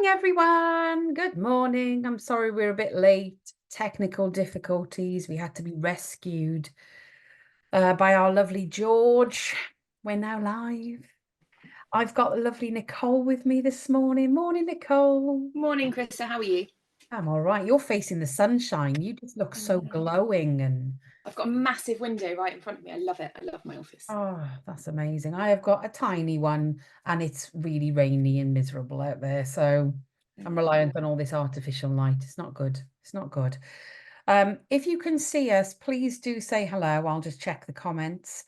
morning, everyone. Good morning. I'm sorry we're a bit late. Technical difficulties. We had to be rescued by our lovely George. We're now live. I've got the lovely Nicole with me this morning. Morning, Nicole. Morning, Krista. How are you? I'm all right. You're facing the sunshine. You just look so glowing and I've got a massive window right in front of me. I love it. I love my office. oh, that's amazing. I have got a tiny one and it's really rainy and miserable out there. So I'm reliant on all this artificial light. It's not good. It's not good. If you can see us, please do say hello. I'll just check the comments.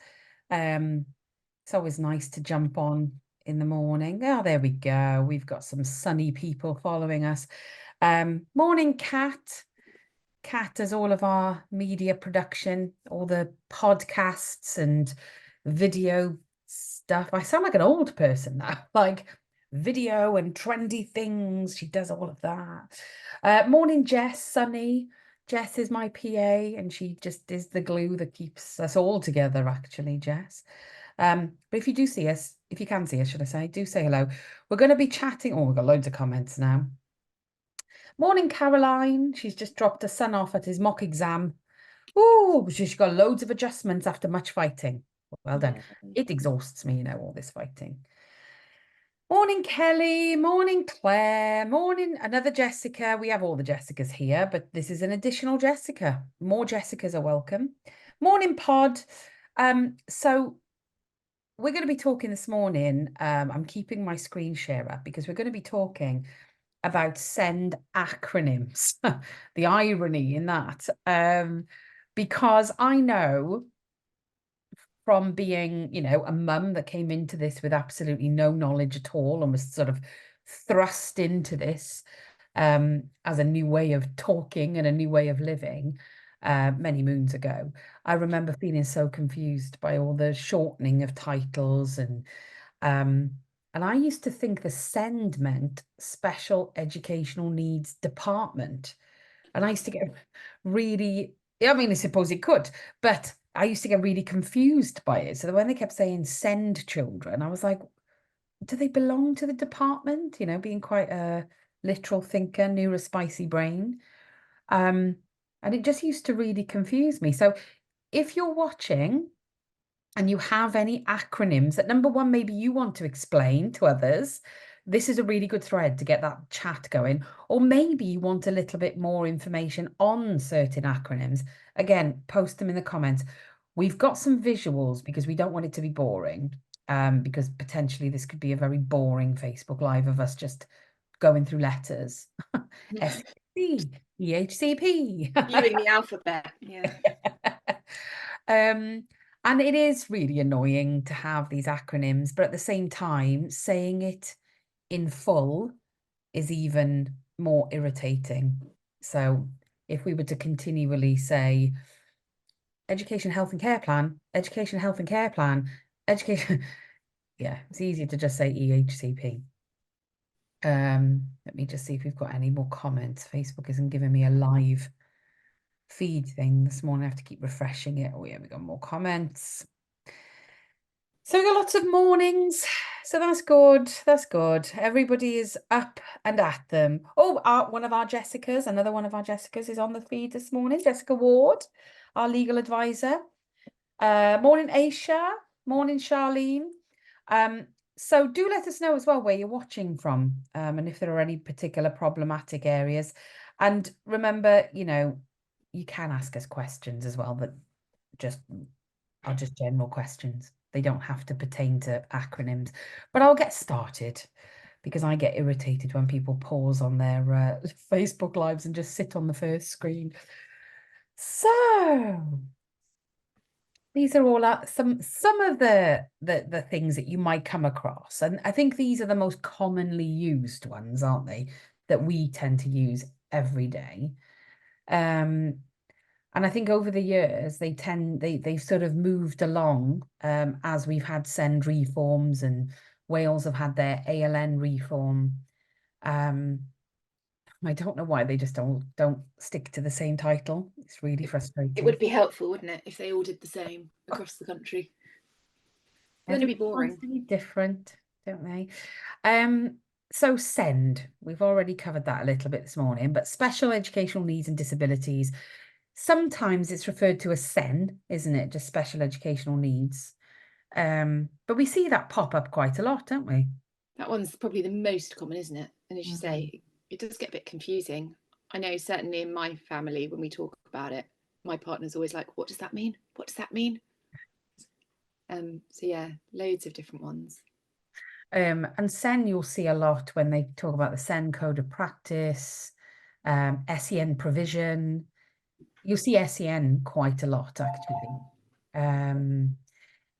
It's always nice to jump on in the morning. Oh, there we go. We've got some sunny people following us. Morning, Kat. Kat does all of our media production, all the podcasts and video stuff. I sound like an old person now, like video and trendy things. She does all of that. Morning, Jess, Sunny. Jess is my PA and she just is the glue that keeps us all together, actually, Jess. But if you do see us, if you can see us, should I say, do say hello. We're going to be chatting. Oh, we've got loads of comments now. Morning, Caroline. She's just dropped her son off at his mock exam. Oh, she's got loads of adjustments after much fighting. Well done. It exhausts me, all this fighting. Morning, Kelly. Morning, Claire. Morning, another Jessica. We have all the Jessicas here, but this is an additional Jessica. More Jessicas are welcome. Morning, Pod. So we're going to be talking this morning. I'm keeping my screen share up because we're going to be talking about send acronyms. The irony in that. Because I know from being, a mum that came into this with absolutely no knowledge at all and was sort of thrust into this as a new way of talking and a new way of living many moons ago. I remember feeling so confused by all the shortening of titles and I used to think the SEND meant Special Educational Needs Department. And I used to get really, I suppose it could, but I used to get really confused by it. So when they kept saying send children, I was like, do they belong to the department? Being quite a literal thinker, neurospicy brain. And it just used to really confuse me. So if you're watching and you have any acronyms that, number one, maybe you want to explain to others, this is a really good thread to get that chat going. Or maybe you want a little bit more information on certain acronyms. Again, post them in the comments. We've got some visuals because we don't want it to be boring, because potentially this could be a very boring Facebook Live of us just going through letters. SC, EHCP. Viewing the alphabet. Yeah. And it is really annoying to have these acronyms, but at the same time, saying it in full is even more irritating. So if we were to continually say education, health and care plan, education, health and care plan, education, yeah, it's easier to just say EHCP. Let me just see if we've got any more comments. Facebook isn't giving me a live feed thing this morning. I have to keep refreshing it. Oh yeah, we got more comments. So we got lots of mornings. So that's good. That's good. Everybody is up and at them. Oh, one of our Jessicas, another one of our Jessicas is on the feed this morning. Jessica Ward, our legal advisor. Morning, Aisha. Morning, Charlene. So do let us know as well where you're watching from, and if there are any particular problematic areas. And remember, you can ask us questions as well that are just general questions. They don't have to pertain to acronyms. But I'll get started because I get irritated when people pause on their Facebook Lives and just sit on the first screen. So these are all some of the things that you might come across. And I think these are the most commonly used ones, aren't they? That we tend to use every day. And I think over the years, they've sort of moved along as we've had SEND reforms and Wales have had their ALN reform. I don't know why they just don't stick to the same title. It's really frustrating. It would be helpful, wouldn't it, if they all did the same across the country? It's going to be boring. Everyone's different, don't they? So SEND, we've already covered that a little bit this morning, but special educational needs and disabilities. Sometimes it's referred to as SEN, isn't it? Just special educational needs. But we see that pop up quite a lot, don't we? That one's probably the most common, isn't it? And as you Mhm. say, it does get a bit confusing. I know certainly in my family, when we talk about it, my partner's always like, what does that mean? What does that mean? So yeah, loads of different ones. And SEN you'll see a lot when they talk about the SEN code of practice, SEN provision. You'll see SEN quite a lot, actually. Um,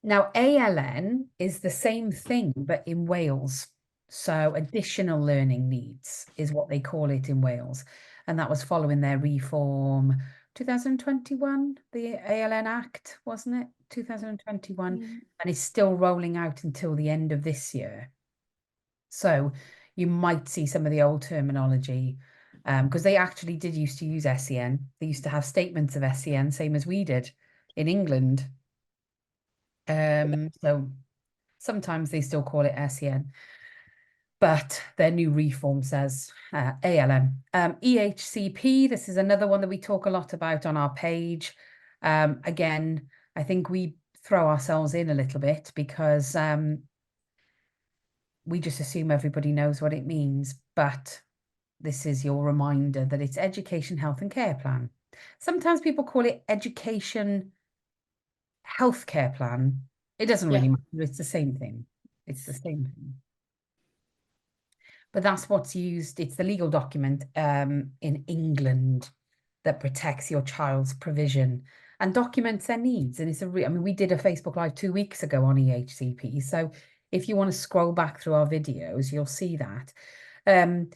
Now, ALN is the same thing, but in Wales. So, additional learning needs is what they call it in Wales. And that was following their reform 2021, the ALN Act, wasn't it? 2021. Mm. And it's still rolling out until the end of this year. So, you might see some of the old terminology because they actually did used to use SEN. They used to have statements of SEN, same as we did in England. So sometimes they still call it SEN, but their new reform says ALM. EHCP, this is another one that we talk a lot about on our page. Again, I think we throw ourselves in a little bit because we just assume everybody knows what it means, but this is your reminder that it's Education, Health and Care Plan. Sometimes people call it Education Healthcare Plan. It doesn't Yeah, really matter. It's the same thing. It's the same thing. But that's what's used. It's the legal document in England that protects your child's provision and documents their needs. And it's I mean, we did a Facebook Live 2 weeks ago on EHCP. So if you want to scroll back through our videos, you'll see that. Um,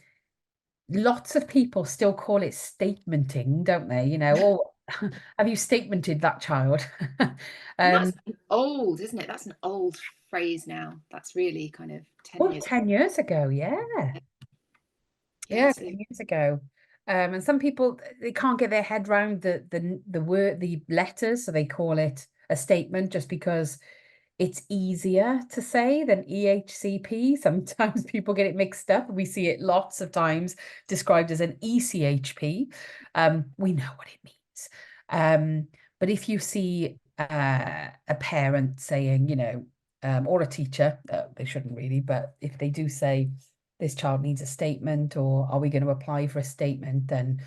Lots of people still call it statementing, don't they? You know, oh, have you statemented that child? and that's um, old, isn't it? That's an old phrase now. That's really kind of 10 oh, years. 10 years ago, yeah. Yeah, Yeah, so 10 years ago. And some people they can't get their head around the word the letters, so they call it a statement just because it's easier to say than EHCP. Sometimes people get it mixed up. We see it lots of times described as an ECHP. We know what it means. But if you see a parent saying, or a teacher, they shouldn't really, but if they do say this child needs a statement or are we going to apply for a statement, then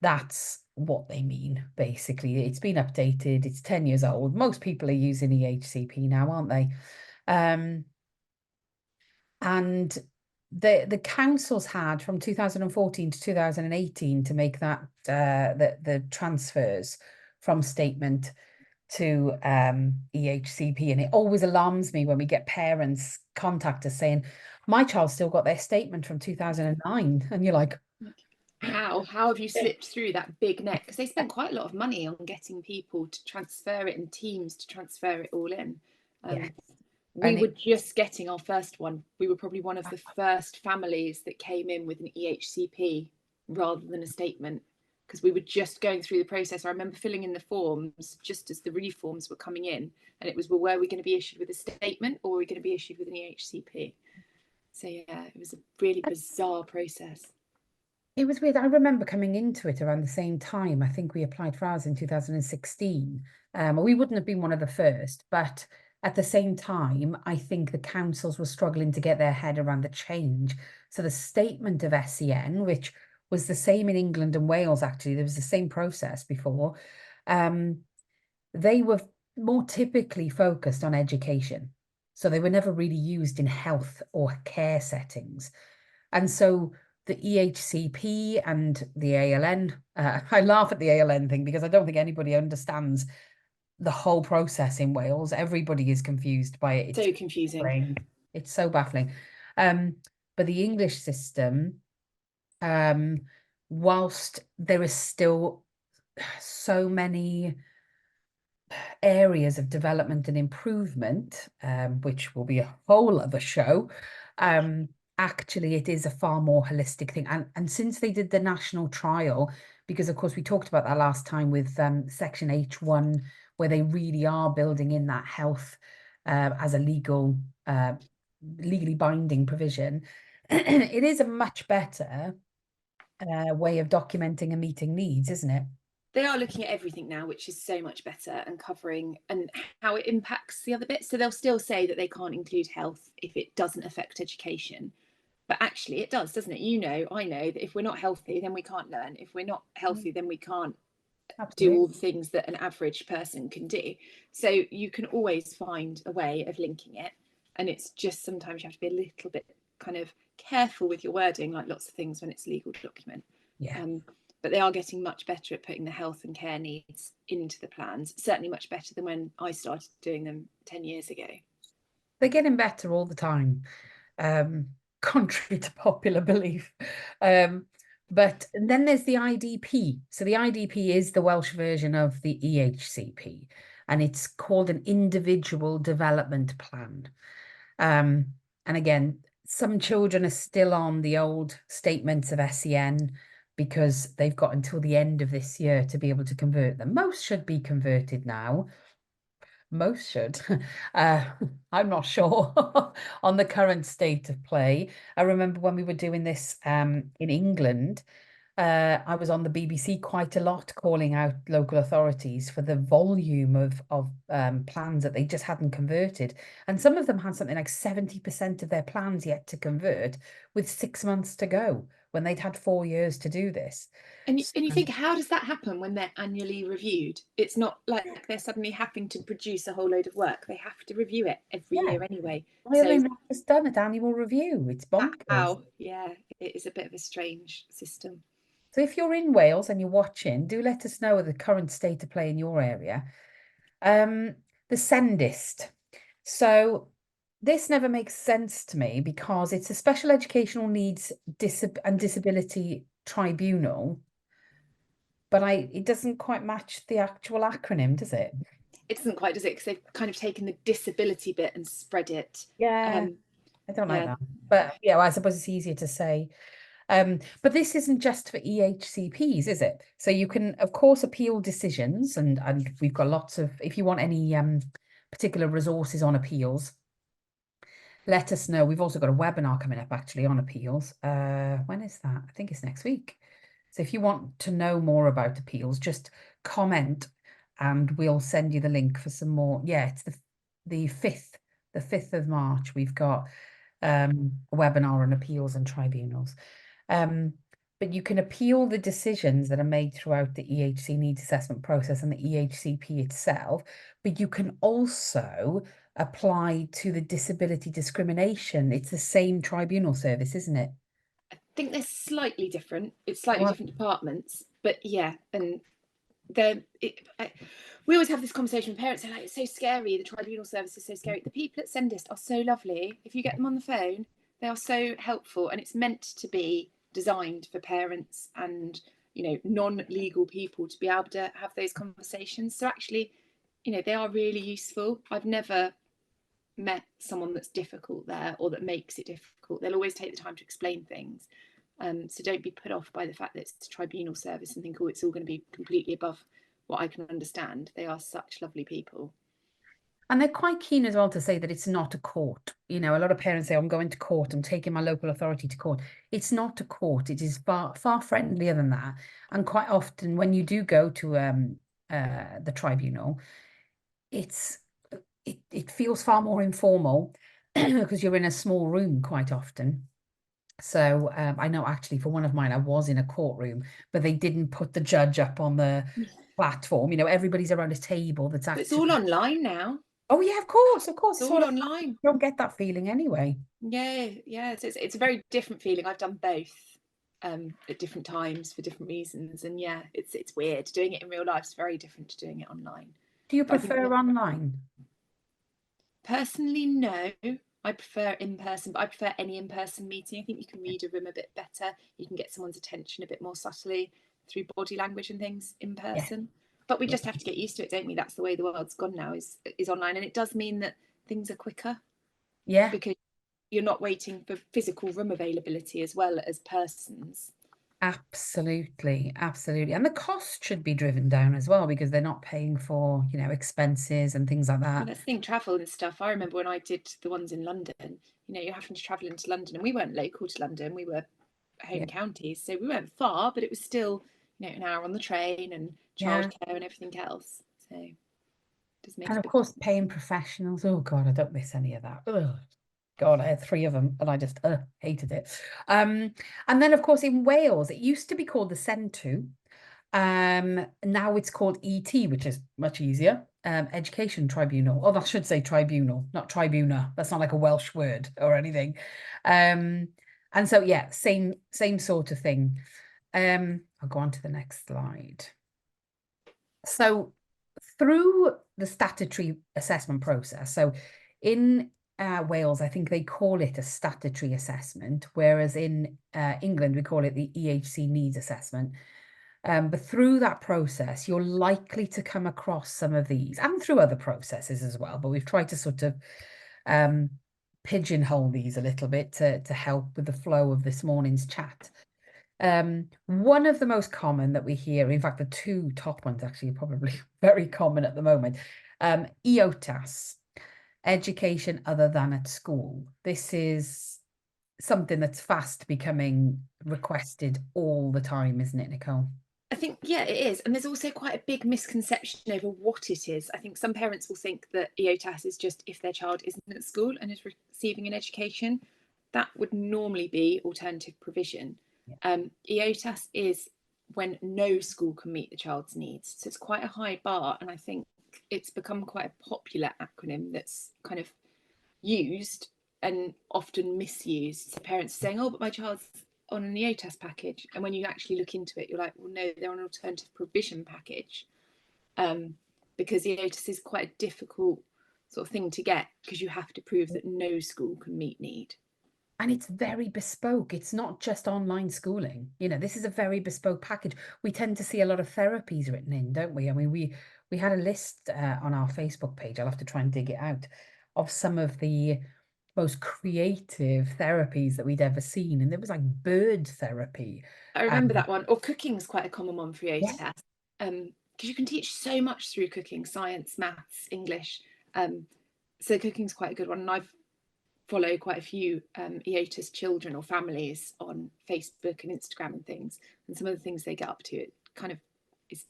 that's what they mean, basically. It's been updated, it's 10 years old. Most people are using EHCP now, aren't they? Um, and the councils had from 2014 to 2018 to make that the transfers from statement to EHCP. And it always alarms me when we get parents contact us saying, my child still got their statement from 2009. And you're like, how have you slipped through that big net? Because they spent quite a lot of money on getting people to transfer it and teams to transfer it all in. yeah. We And were it, just getting our first one. We were probably one of the first families that came in with an EHCP rather than a statement because we were just going through the process. I remember filling in the forms just as the reforms were coming in, and it was, well, were we going to be issued with a statement or were we going to be issued with an EHCP? So yeah, it was a really bizarre process. it was weird. I remember coming into it around the same time. I think we applied for ours in 2016. We wouldn't have been one of the first, but at the same time, I think the councils were struggling to get their head around the change. So the statement of SEN, which was the same in England and Wales, actually, there was the same process before. Um, they were more typically focused on education. So they were never really used in health or care settings. And so the EHCP and the ALN, I laugh at the ALN thing because I don't think anybody understands the whole process in Wales. Everybody is confused by it. It's So confusing. baffling. It's so baffling. Um, but the English system, um, whilst there is still so many areas of development and improvement, which will be a whole other show, actually it is a far more holistic thing. And since they did the national trial, because of course we talked about that last time with Section H1, where they really are building in that health as a legally binding provision. it is a much better way of documenting and meeting needs, isn't it? They are looking at everything now, which is so much better, and covering and how it impacts the other bits. So they'll still say that they can't include health if it doesn't affect education. But actually it does, doesn't it? You know, I know that if we're not healthy, then we can't learn. If we're not healthy, then we can't do Absolutely. all the things that an average person can do. So you can always find a way of linking it. And it's just sometimes you have to be a little bit kind of careful with your wording, like lots of things when it's a legal document. Yeah. But they are getting much better at putting the health and care needs into the plans, certainly much better than when I started doing them 10 years ago. They're getting better all the time, um, contrary to popular belief. But then there's the IDP. So the IDP is the Welsh version of the EHCP, and it's called an individual development plan. And again, some children are still on the old statements of SEN because they've got until the end of this year to be able to convert them. Most should be converted now. Most should. Uh, I'm not sure on the current state of play. I remember when we were doing this in England, I was on the BBC quite a lot calling out local authorities for the volume of plans that they just hadn't converted. And some of them had something like 70% of their plans yet to convert with 6 months to go when they'd had 4 years to do this. And you think, how does that happen when they're annually reviewed? It's not like they're suddenly having to produce a whole load of work. They have to review it every Yeah, year anyway. why are they So not just done at annual review? It's bonkers. how, yeah, it is a bit of a strange system. So if you're in Wales and you're watching, do let us know the current state of play in your area. The Sendist. So this never makes sense to me because it's a special educational needs and disability tribunal, but it doesn't quite match the actual acronym, does it? It doesn't quite, does it? Because they've kind of taken the disability bit and spread it. Yeah, Um, I don't like yeah, that. But yeah, well, I suppose it's easier to say. But this isn't just for EHCPs, is it? So you can, of course, appeal decisions, and we've got lots of, if you want any particular resources on appeals, let us know. We've also got a webinar coming up actually on appeals. When is that? I think it's next week. So if you want to know more about appeals, just comment and we'll send you the link for some more. Yeah, it's the 5th of March. We've got a webinar on appeals and tribunals. But you can appeal the decisions that are made throughout the EHC needs assessment process and the EHCP itself, but you can also apply to the disability discrimination. It's the same tribunal service, isn't it? I think they're slightly different. It's slightly Well, different departments, but yeah, and we always have this conversation with parents. They're like, it's so scary. The tribunal service is so scary. The people at Sendist are so lovely. If you get them on the phone, they are so helpful, and it's meant to be designed for parents and non-legal people to be able to have those conversations. So actually, they are really useful. I've never met someone that's difficult there or that makes it difficult. They'll always take the time to explain things. So don't be put off by the fact that it's a tribunal service and think, oh, it's all going to be completely above what I can understand. They are such lovely people. and they're quite keen as well to say that it's not a court. You know, a lot of parents say, I'm going to court, I'm taking my local authority to court. It's not a court. It is far, far friendlier than that. And quite often when you do go to the tribunal, it's it feels far more informal because you're in a small room quite often. So I know actually for one of mine, I was in a courtroom, but they didn't put the judge up on the platform. You know, everybody's around a table that's But it's all actually. online now. Oh yeah, of course, of course. It's It's all all. online. You don't get that feeling anyway. Yeah. It's a very different feeling. I've done both at different times for different reasons, and yeah, it's weird doing it in real life. Is very different to doing it online. Do you But I think prefer online? personally, no. I prefer in person, but I prefer any in person meeting. I think you can read a room a bit better. You can get someone's attention a bit more subtly through body language and things in Yeah, person. But we yeah, just have to get used to it, don't we? That's the way the world's gone now, is online. And it does mean that things are quicker yeah. because you're not waiting for physical room availability as well as persons. Absolutely, absolutely. And the cost should be driven down as well because they're not paying for, expenses and things like Well, that. that's the thing, travel and stuff. I remember when I did the ones in London, you're having to travel into London, and we weren't local to London, we were Yeah. home counties, so we weren't far, but it was still, an hour on the train and Yeah. childcare and everything else. So it does make And a of big course, difference. paying professionals. Oh God, I don't miss any of that. Ugh. God, I had 3 of them and I just hated it. And then of course in Wales, it used to be called the Centw. Now it's called ET, which is much easier. Education Tribunal. Oh, that should say tribunal, not tribuna. That's not like a Welsh word or anything. Um, and so yeah, same sort of thing. I'll go on to the next slide. So through the statutory assessment process, so in Wales, I think they call it a statutory assessment, whereas in England, we call it the EHC needs assessment. But through that process, you're likely to come across some of these and through other processes as well. But we've tried to sort of um, pigeonhole these a little bit to help with the flow of this morning's chat. One of the most common that we hear, in fact, the two top ones actually are probably very common at the moment, EOTAS, education other than at school. This is something that's fast becoming requested all the time, isn't it, Nicole? I think, yeah, it is. And there's also quite a big misconception over what it is. I think some parents will think that EOTAS is just if their child isn't at school and is receiving an education. That would normally be alternative provision. Yeah. EOTAS is when no school can meet the child's needs. So it's quite a high bar. And I think it's become quite a popular acronym that's kind of used and often misused. So parents are saying, oh, but my child's on an EOTAS package. And when you actually look into it, you're like, well, no, they're on an alternative provision package. Because EOTAS is quite a difficult sort of thing to get because you have to prove that no school can meet need. And it's very bespoke. It's not just online schooling. This is a very bespoke package. We tend to see a lot of therapies written in, don't we? I mean, we had a list on our Facebook page. I'll have to try and dig it out of some of the most creative therapies that we'd ever seen. And there was like bird therapy. I remember that one. Or cooking is quite a common one for Yeah. EOTAS. Because you can teach so much through cooking, science, maths, English. So cooking's quite a good one. And I've follow quite a few EOTAS children or families on Facebook and Instagram and things. And some of the things they get up to, it kind of is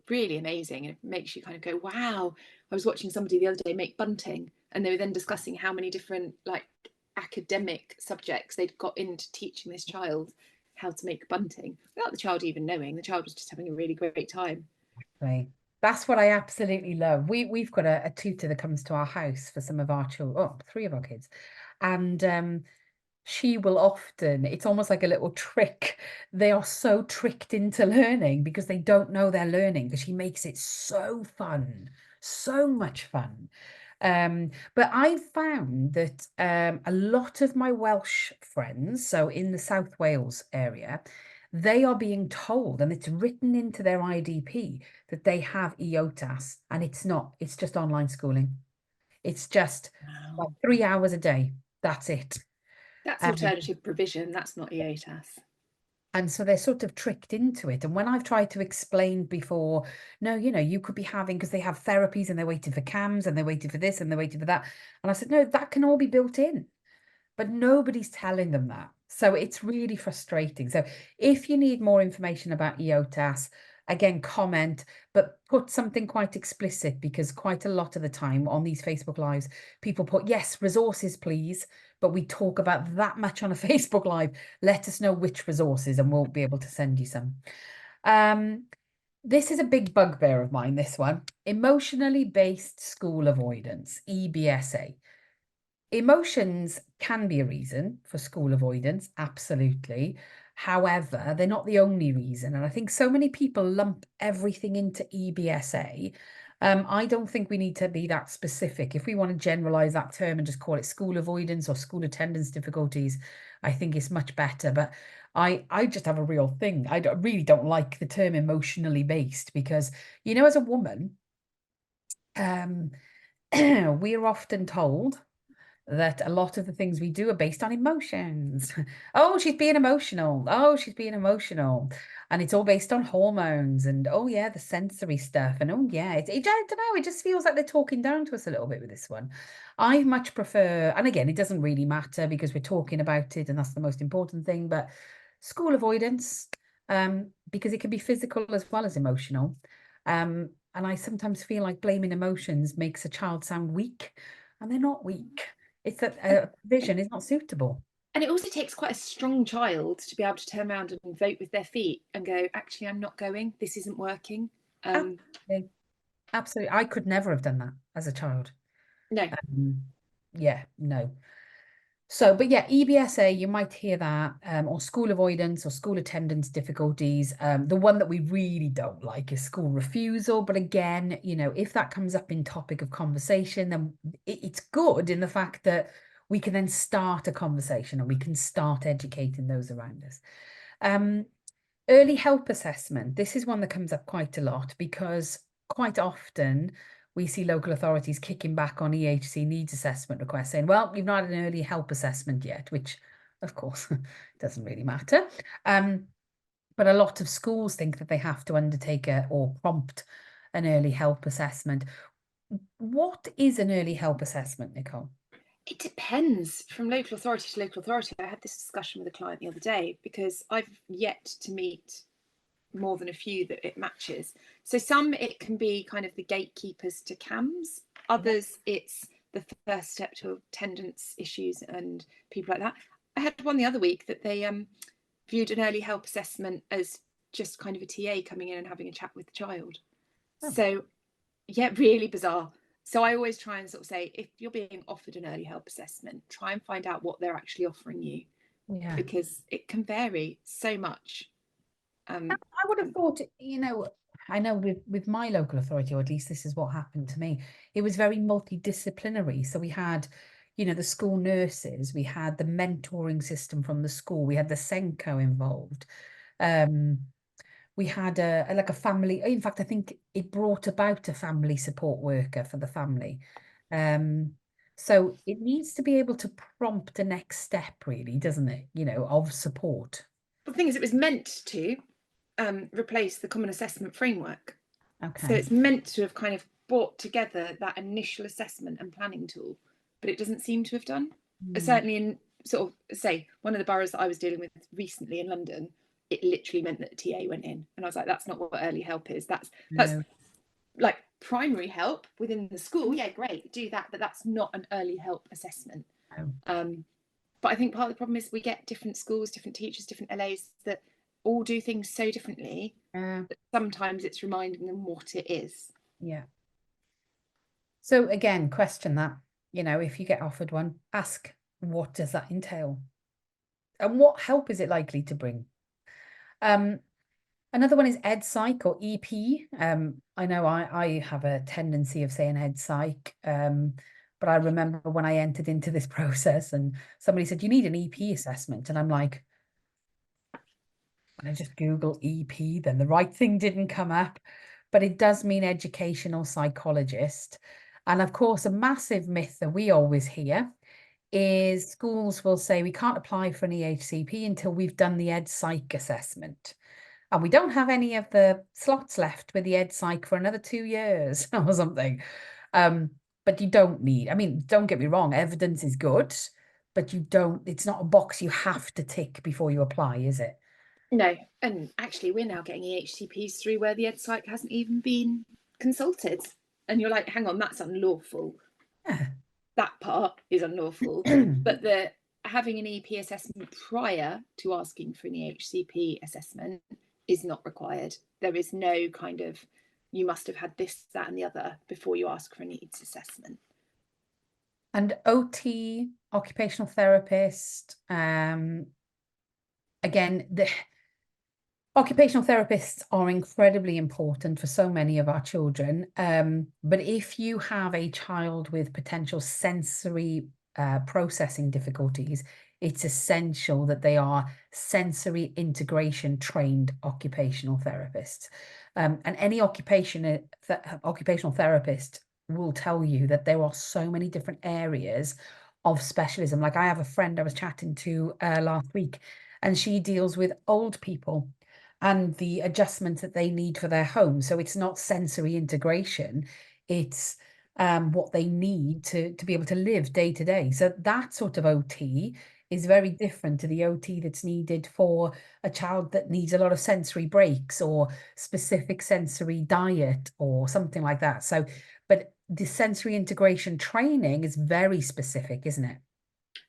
really amazing. And it makes you kind of go, wow. I was watching somebody the other day make bunting, and they were then discussing how many different academic subjects they'd got into teaching this child how to make bunting without the child even knowing. The child was just having a really great time. Right. That's what I absolutely love. We've got a tutor that comes to our house for some of our children, oh, 3 of our kids. And she will often, it's almost like a little trick. They are so tricked into learning because they don't know they're learning, because she makes it so fun, so much fun. But I found that a lot of my Welsh friends, so in the South Wales area, they are being told, and it's written into their IDP, that they have EOTAS, and it's not, it's just online schooling. It's just like Wow. 3 hours a day. That's it. That's Um, alternative provision. That's not EOTAS. and so they're sort of tricked into it. And when I've tried to explain before, no, you could be having, because they have therapies and they're waiting for CAMS and they're waiting for this and they're waiting for that. And I said, no, that can all be built in, but nobody's telling them that. So it's really frustrating. So if you need more information about EOTAS, again, comment, but put something quite explicit, because quite a lot of the time on these Facebook Lives, people put, yes, resources, please. But we talk about that much on a Facebook Live. Let us know which resources and we'll be able to send you some. This is a big bugbear of mine, this one. Emotionally based school avoidance, EBSA. Emotions can be a reason for school avoidance, absolutely. However, they're not the only reason. And I think so many people lump everything into EBSA. I don't think we need to be that specific. If we want to generalize that term and just call it school avoidance or school attendance difficulties, I think it's much better. But I just have a real thing. Really don't like the term emotionally based, because, as a woman, we're often told that a lot of the things we do are based on emotions. Oh, she's being emotional. Oh, she's being emotional. And it's all based on hormones and, oh, yeah, the sensory stuff. And, oh, yeah, I don't know. It just feels like they're talking down to us a little bit with this one. I much prefer, and again, it doesn't really matter because we're talking about it and that's the most important thing, but school avoidance, because it can be physical as well as emotional. And I sometimes feel like blaming emotions makes a child sound weak, and they're not weak. It's that vision is not suitable. And it also takes quite a strong child to be able to turn around and vote with their feet and go, actually, I'm not going. This isn't working. Absolutely. Absolutely. I could never have done that as a child. No. Yeah, no. So, but yeah, EBSA, you might hear that, or school avoidance or school attendance difficulties. The one that we really don't like is school refusal. But again, you know, if that comes up in topic of conversation, then it's good in the fact that we can then start a conversation and we can start educating those around us. Early help assessment. This is one that comes up quite a lot because quite often we see local authorities kicking back on EHC needs assessment requests saying, well, you've not had an early help assessment yet, which of course doesn't really matter. But a lot of schools think that they have to undertake or prompt an early help assessment. What is an early help assessment, Nicole? It depends from local authority to local authority. I had this discussion with a client the other day because I've yet to meet more than a few that it matches. So some it can be kind of the gatekeepers to CAMS, others it's the first step to attendance issues and people like that. I had one the other week that they viewed an early help assessment as just kind of a TA coming in and having a chat with the child. Oh. So yeah, really bizarre. So I always try and sort of say, if you're being offered an early help assessment, try and find out what they're actually offering you, Yeah. because it can vary so much. I would have thought, you know, I know with my local authority, or at least this is what happened to me, it was very multidisciplinary. So we had, you know, the school nurses, we had the mentoring system from the school, we had the Senko involved. We had like a family, in fact, I think it brought about a family support worker for the family. So it needs to be able to prompt a next step, really, doesn't it? You know, of support. But the thing is, it was meant to replace the common assessment framework. So Okay. it's meant to have kind of brought together that initial assessment and planning tool, but it doesn't seem to have done. Certainly in sort of, say, one of the boroughs that I was dealing with recently in London, it literally meant that the TA went in. And I was like, that's not what early help is. That's No. like primary help within the school. Yeah, great, do that, but that's not an early help assessment. No. But I think part of the problem is we get different schools, different teachers, different LAs that all do things so differently that sometimes it's reminding them what it is. Yeah. So again, question that, you know, if you get offered one, ask, what does that entail? And what help is it likely to bring? Another one is Ed Psych or EP. I know I have a tendency of saying Ed Psych, but I remember when I entered into this process and somebody said, you need an EP assessment. And I'm like, I just Google EP, then the right thing didn't come up, but it does mean educational psychologist. And of course, a massive myth that we always hear is schools will say we can't apply for an EHCP until we've done the Ed Psych assessment. And we don't have any of the slots left with the Ed Psych for another 2 years or something. But you don't need, I mean, don't get me wrong, evidence is good, but you don't, it's not a box you have to tick before you apply, is it? No, and actually, we're now getting EHCPs through where the Ed Psych hasn't even been consulted. And you're like, hang on, that's unlawful. Yeah. That part is unlawful. But the having an EP assessment prior to asking for an EHCP assessment is not required. There is no kind of, you must have had this, that, and the other before you ask for a needs assessment. And OT, occupational therapist, again, the occupational therapists are incredibly important for so many of our children. But if you have a child with potential sensory processing difficulties, it's essential that they are sensory integration trained occupational therapists. And any occupational therapist will tell you that there are so many different areas of specialism. Like I have a friend I was chatting to last week, and she deals with old people and the adjustments that they need for their home. So it's not sensory integration, it's what they need to be able to live day to day. So that sort of OT is very different to the OT that's needed for a child that needs a lot of sensory breaks or specific sensory diet or something like that. So, but the sensory integration training is very specific, isn't it?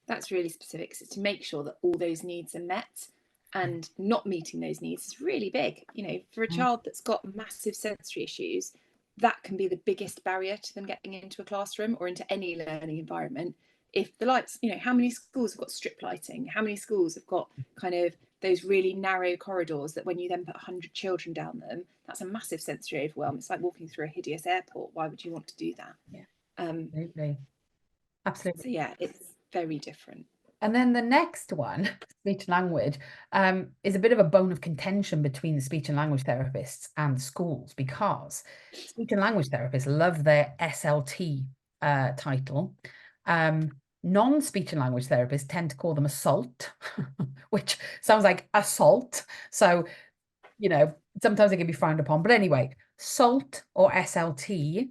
That's really specific. So to make sure that all those needs are met, and not meeting those needs is really big. You know, for a Mm. child that's got massive sensory issues, that can be the biggest barrier to them getting into a classroom or into any learning environment. If the lights, you know, how many schools have got strip lighting? How many schools have got kind of those really narrow corridors that when you then put 100 children down them, that's a massive sensory overwhelm. It's like walking through a hideous airport. Why would you want to do that? Yeah, Um, absolutely. Absolutely. so yeah, it's very different. And then the next one, speech and language, is a bit of a bone of contention between the speech and language therapists and schools, because speech and language therapists love their SLT title. Non-speech and language therapists tend to call them assault, which sounds like assault. So, sometimes it can be frowned upon. But anyway, SALT or SLT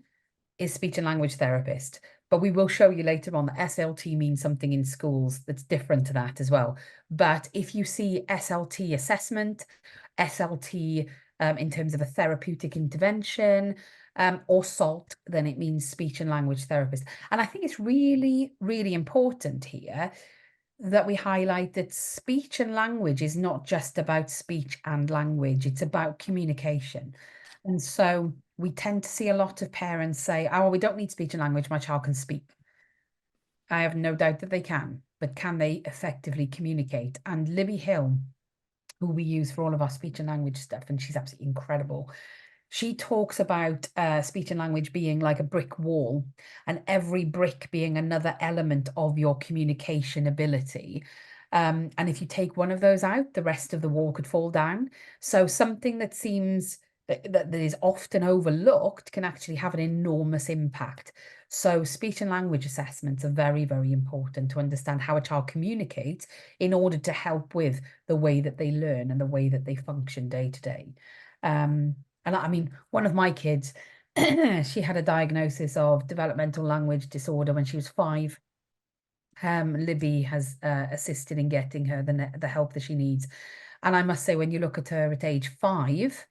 is speech and language therapist. But we will show you later on that SLT means something in schools that's different to that as well. But if you see SLT assessment, SLT in terms of a therapeutic intervention, or SALT, then it means speech and language therapist. And I think it's really, really important here that we highlight that speech and language is not just about speech and language, it's about communication. And so we tend to see a lot of parents say, oh, well, we don't need speech and language, my child can speak. I have no doubt that they can, but can they effectively communicate? And Libby Hill, who we use for all of our speech and language stuff, and she's absolutely incredible. She talks about speech and language being like a brick wall, and every brick being another element of your communication ability. And if you take one of those out, the rest of the wall could fall down. So something that seems that is often overlooked can actually have an enormous impact. So speech and language assessments are very, very important to understand how a child communicates in order to help with the way that they learn and the way that they function day to day. And I mean, one of my kids, she had a diagnosis of developmental language disorder when she was 5. Libby has assisted in getting her the help that she needs. And I must say, when you look at her at age 5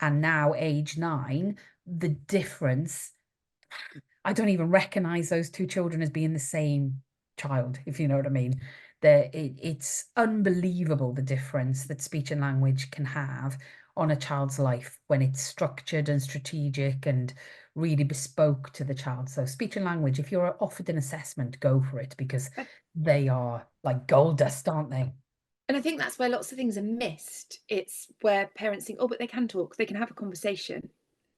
and now age 9, the difference, I don't even recognize those two children as being the same child, if you know what I mean. It's unbelievable the difference that speech and language can have on a child's life when it's structured and strategic and really bespoke to the child. So speech and language, if you're offered an assessment, go for it, because they are like gold dust, aren't they? And I think that's where lots of things are missed. It's where parents think, oh, but they can talk, they can have a conversation.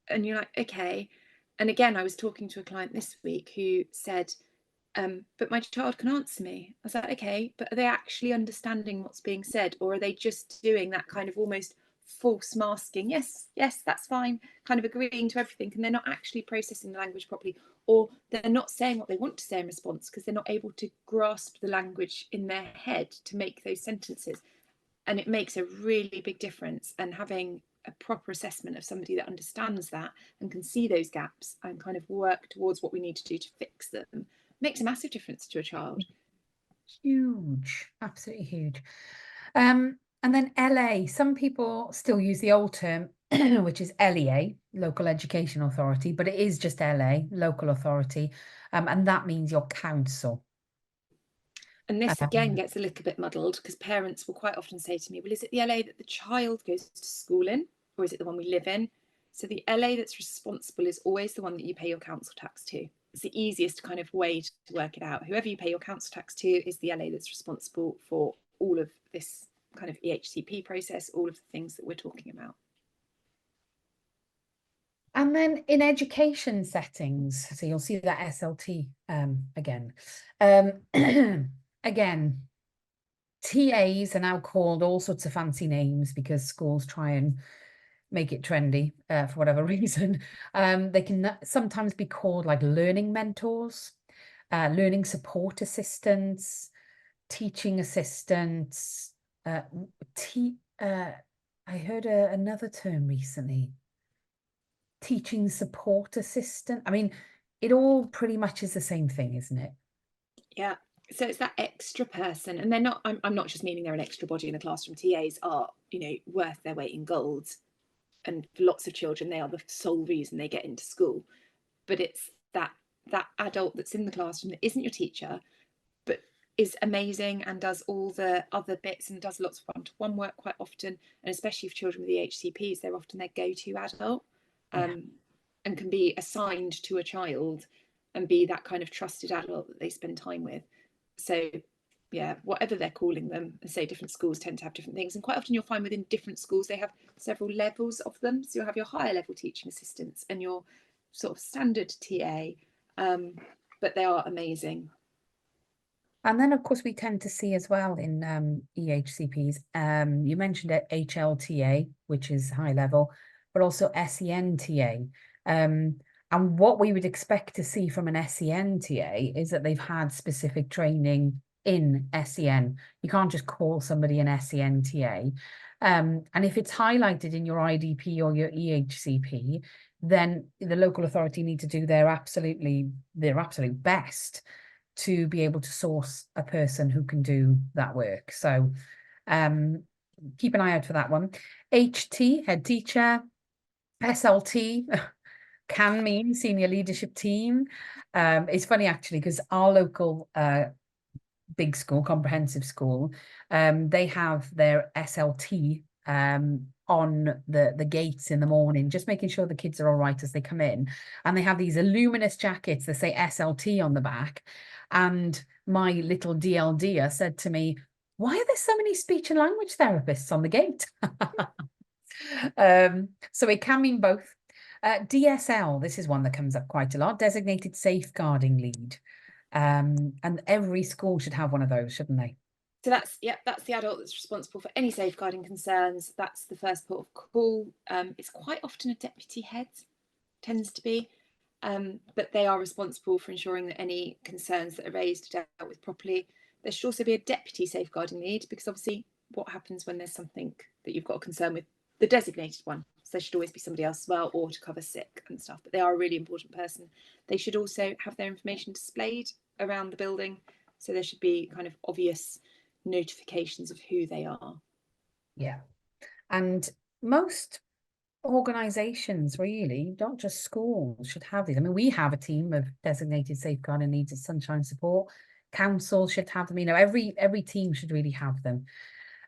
And you're like, okay. And again, I was talking to a client this week who said, but my child can answer me. I was like, okay, but are they actually understanding what's being said? Or are they just doing that kind of almost false masking? Yes, yes, that's fine, kind of agreeing to everything. And they're not actually processing the language properly, or they're not saying what they want to say in response because they're not able to grasp the language in their head to make those sentences. And it makes a really big difference. And having a proper assessment of somebody that understands that and can see those gaps and kind of work towards what we need to do to fix them makes a massive difference to a child. Huge, absolutely huge. And then LA, some people still use the old term, which is LEA, Local Education Authority, but it is just LA, Local Authority, and that means your council. And this again Um, gets a little bit muddled because parents will quite often say to me, well, is it the LA that the child goes to school in, or is it the one we live in? So the LA that's responsible is always the one that you pay your council tax to. It's the easiest kind of way to work it out. Whoever you pay your council tax to is the LA that's responsible for all of this kind of EHCP process, all of the things that we're talking about. And then in education settings, so you'll see that SLT again. Again, TAs are now called all sorts of fancy names because schools try and make it trendy for whatever reason. They can sometimes be called like learning mentors. learning support assistants, teaching assistants, I heard another term recently, teaching support assistant. I mean, it all pretty much is the same thing, isn't it? Yeah. So it's that extra person, and they're not. I'm not just meaning they're an extra body in the classroom. TAs are, worth their weight in gold, and for lots of children, they are the sole reason they get into school. But it's that adult that's in the classroom that isn't your teacher, but is amazing and does all the other bits and does lots of one-to-one work quite often. And especially for children with the HCPs, they're often their go-to adult, Yeah. and can be assigned to a child and be that kind of trusted adult that they spend time with. So yeah, whatever they're calling them, and say different schools tend to have different things, and quite often you'll find within different schools they have several levels of them. So you'll have your higher level teaching assistants and your sort of standard TA, but they are amazing. And then, of course, we tend to see as well in EHCPs, you mentioned it, HLTA, which is high level, but also SENTA. And what we would expect to see from an SENTA is that they've had specific training in SEN. You can't just call somebody an SENTA. And if it's highlighted in your IDP or your EHCP, then the local authority need to do their absolute best to be able to source a person who can do that work. So keep an eye out for that one. HT, head teacher. SLT can mean senior leadership team. It's funny actually, because our local big school, comprehensive school, they have their SLT on the gates in the morning, just making sure the kids are all right as they come in. And they have these luminous jackets that say SLT on the back. And my little DLD said to me, "Why are there so many speech and language therapists on the gate?" So it can mean both. DSL, this is one that comes up quite a lot, designated safeguarding lead. And every school should have one of those, shouldn't they? So that's the adult that's responsible for any safeguarding concerns. That's the first port of call. It's quite often a deputy head, tends to be, but they are responsible for ensuring that any concerns that are raised are dealt with properly. There should also be a deputy safeguarding lead, because obviously what happens when there's something that you've got a concern with the designated one? So there should always be somebody else as well, or to cover sick and stuff, but they are a really important person. They should also have their information displayed around the building, so there should be kind of obvious notifications of who they are. Yeah. And most organizations, really, not just schools, should have these. I mean, we have a team of designated safeguarding needs at Sunshine Support. Council should have them. Every team should really have them.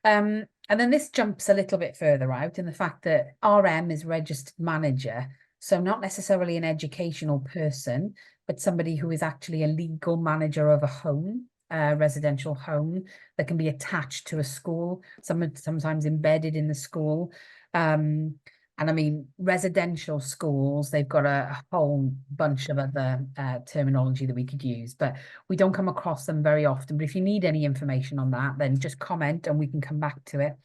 And then this jumps a little bit further out in the fact that RM is registered manager, so not necessarily an educational person, but somebody who is actually a legal manager of a home, residential home that can be attached to a school, sometimes embedded in the school. And I mean, residential schools, they've got a whole bunch of other terminology that we could use, but we don't come across them very often. But if you need any information on that, then just comment and we can come back to it.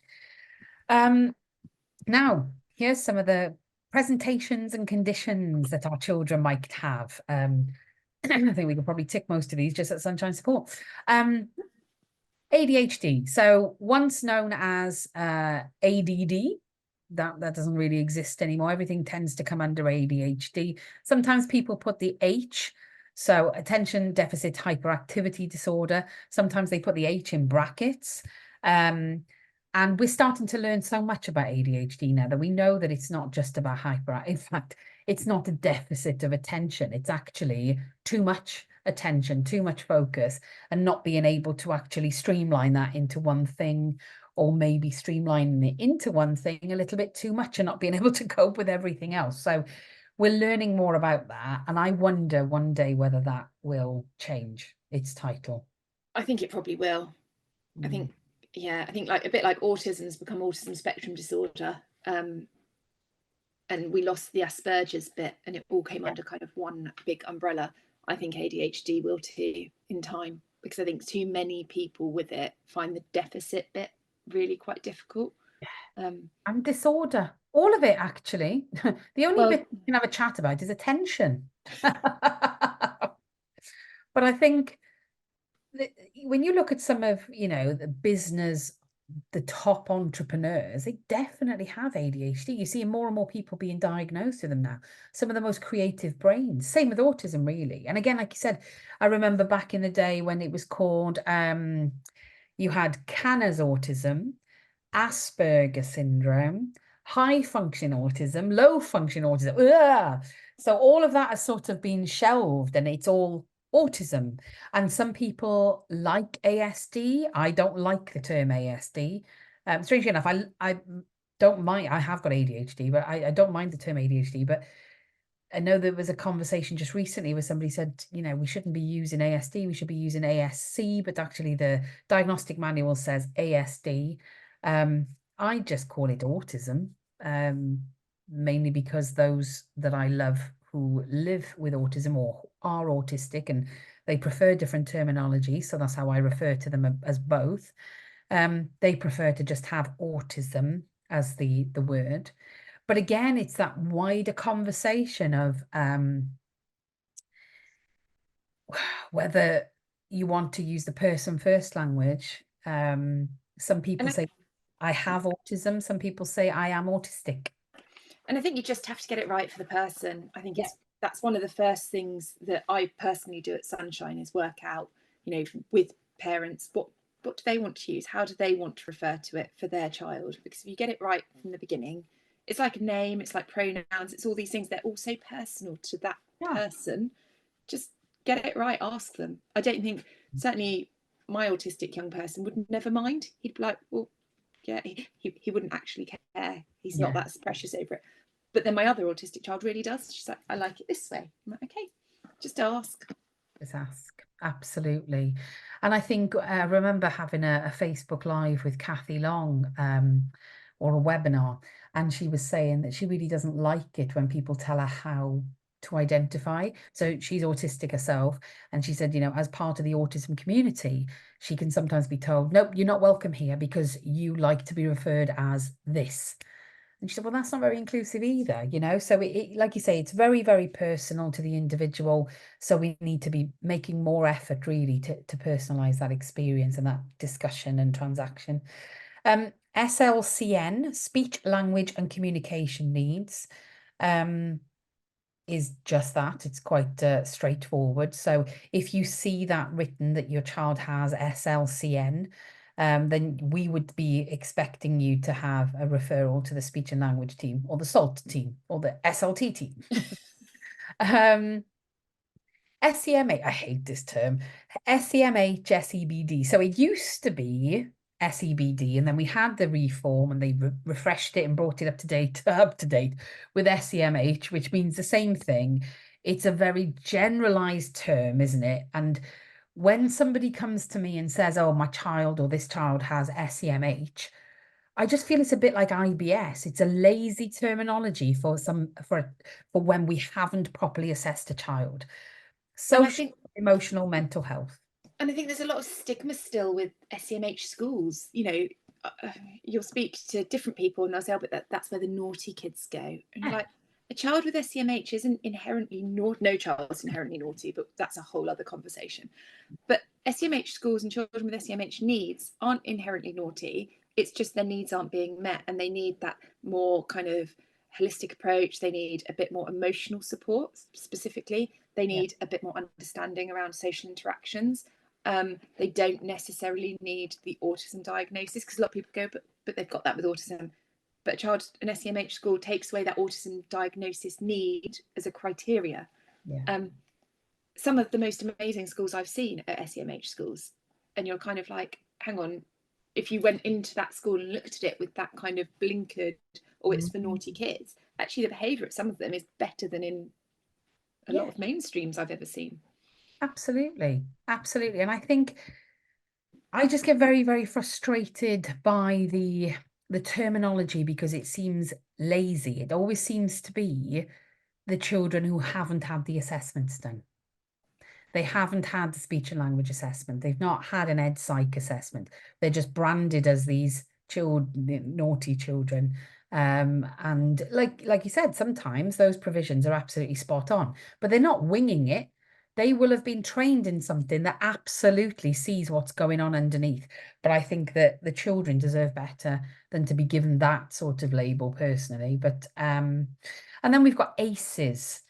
Now, here's some of the presentations and conditions that our children might have. I think we could probably tick most of these just at Sunshine Support. ADHD, so once known as ADD, that doesn't really exist anymore. Everything tends to come under ADHD. Sometimes people put the H, so attention deficit hyperactivity disorder. Sometimes they put the H in brackets. And we're starting to learn so much about ADHD now that we know that it's not just about hyper. In fact, it's not a deficit of attention. It's actually too much attention, too much focus, and not being able to actually streamline that into one thing, or maybe streamlining it into one thing a little bit too much and not being able to cope with everything else. So we're learning more about that. And I wonder one day whether that will change its title. I think it probably will. I think, I think like a bit like autism has become autism spectrum disorder. And we lost the Asperger's bit and it all came under kind of one big umbrella. I think ADHD will too in time, because I think too many people with it find the deficit bit really quite difficult. And disorder, all of it actually. The only Well, bit we can have a chat about is attention. But But I think when you look at some of, the business, the top entrepreneurs, they definitely have ADHD. You see more and more people being diagnosed with them now. Some of the most creative brains. Same with autism, really. And again, like you said, I remember back in the day when it was called, you had Kanner's autism, Asperger syndrome, high function autism, low function autism. Ugh! So all of that has sort of been shelved and it's all autism. And some people like ASD. I don't like the term ASD. Strangely enough, I don't mind. I have got ADHD, but I don't mind the term ADHD. But I know there was a conversation just recently where somebody said, we shouldn't be using ASD, we should be using ASC, but actually the diagnostic manual says ASD. I just call it autism, mainly because those that I love who live with autism or are autistic and they prefer different terminology. So that's how I refer to them as both. They prefer to just have autism as the word. But again, it's that wider conversation of whether you want to use the person first language. Some people say, I have autism. Some people say, I am autistic. And I think you just have to get it right for the person. I think Yeah. that's one of the first things that I personally do at Sunshine is work out, with parents, what do they want to use? How do they want to refer to it for their child? Because if you get it right from the beginning, it's like a name, it's like pronouns, it's all these things. They're all so personal to that person. Just get it right, ask them. I don't think, certainly my autistic young person would never mind. He'd be like, well, yeah, he wouldn't actually care. He's not that precious over it. But then my other autistic child really does. She's like, I like it this way. I'm like, okay, just ask. Just ask. Absolutely. And I think I remember having a Facebook Live with Kathy Long, or a webinar, and she was saying that she really doesn't like it when people tell her how to identify. So she's autistic herself, and she said, as part of the autism community, she can sometimes be told, nope, you're not welcome here because you like to be referred as this. And she said, well, that's not very inclusive either, So like you say, it's very, very personal to the individual. So we need to be making more effort really to personalize that experience and that discussion and transaction. SLCN, speech, language and communication needs, is just that. It's quite straightforward. So if you see that written that your child has SLCN, then we would be expecting you to have a referral to the speech and language team or the SALT team or the SLT team. SEMH, I hate this term, SEMH, SEBD. So it used to be SEBD, and then we had the reform and they refreshed it and brought it up to date with SEMH, which means the same thing. It's a very generalized term, isn't it? And when somebody comes to me and says, oh, my child or this child has SEMH, I just feel it's a bit like IBS. It's a lazy terminology for when we haven't properly assessed a child. Social, emotional, mental health. And I think there's a lot of stigma still with SEMH schools. You'll speak to different people and they'll say, oh, but that's where the naughty kids go. And you're like, a child with SEMH isn't inherently naughty. No child's inherently naughty, but that's a whole other conversation. But SEMH schools and children with SEMH needs aren't inherently naughty. It's just their needs aren't being met and they need that more kind of holistic approach. They need a bit more emotional support specifically. They need a bit more understanding around social interactions. They don't necessarily need the autism diagnosis because a lot of people go, but they've got that with autism. But a child in SEMH school takes away that autism diagnosis need as a criteria. Some of the most amazing schools I've seen are SEMH schools. And you're kind of like, hang on, if you went into that school and looked at it with that kind of blinkered, oh, it's for naughty kids, actually the behaviour at some of them is better than in a lot of mainstreams I've ever seen. Absolutely. Absolutely. And I think I just get very, very frustrated by the terminology because it seems lazy. It always seems to be the children who haven't had the assessments done. They haven't had the speech and language assessment. They've not had an ed psych assessment. They're just branded as these children, naughty children. And like you said, sometimes those provisions are absolutely spot on, but they're not winging it. they will have been trained in something that absolutely sees what's going on underneath. But I think that the children deserve better than to be given that sort of label personally. But and then we've got ACEs.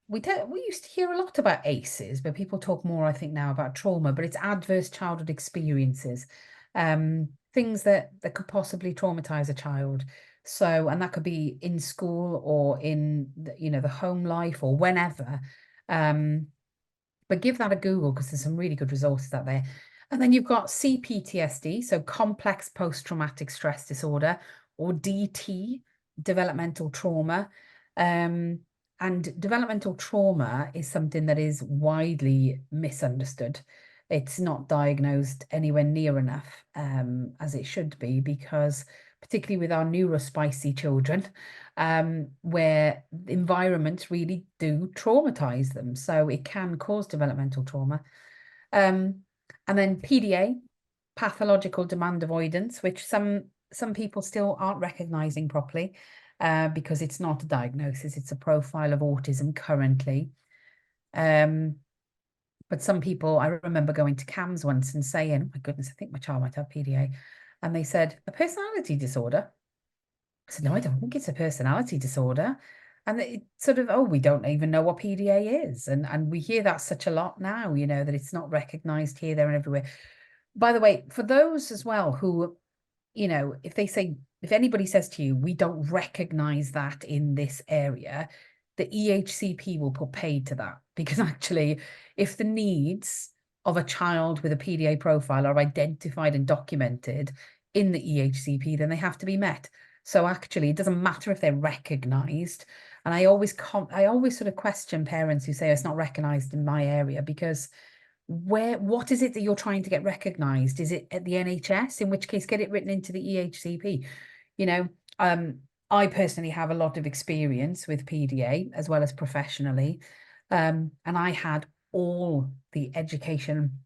We used to hear a lot about ACEs, but people talk more, I think, now about trauma, but it's adverse childhood experiences. Things that could possibly traumatize a child. So, and that could be in school or in the home life or whenever. But give that a Google because there's some really good resources out there. And then you've got CPTSD, so complex post-traumatic stress disorder, or DT, developmental trauma. And developmental trauma is something that is widely misunderstood. It's not diagnosed anywhere near enough as it should be, because particularly with our neurospicy children, where environments really do traumatize them. So it can cause developmental trauma. And then PDA, pathological demand avoidance, which some people still aren't recognizing properly because it's not a diagnosis, it's a profile of autism currently. But some people, I remember going to CAMS once and saying, oh my goodness, I think my child might have PDA. And they said, a personality disorder. I said, no, I don't think it's a personality disorder. And it sort of, oh, we don't even know what PDA is. And we hear that such a lot now, that it's not recognized here, there, and everywhere. By the way, for those as well who, if anybody says to you, we don't recognize that in this area, the EHCP will put paid to that, because actually, if the needs of a child with a PDA profile are identified and documented in the EHCP, then they have to be met. So actually, it doesn't matter if they're recognized. And I always sort of question parents who say it's not recognized in my area, because what is it that you're trying to get recognized? Is it at the NHS? In which case, get it written into the EHCP. I personally have a lot of experience with PDA as well as professionally. And I had all the education,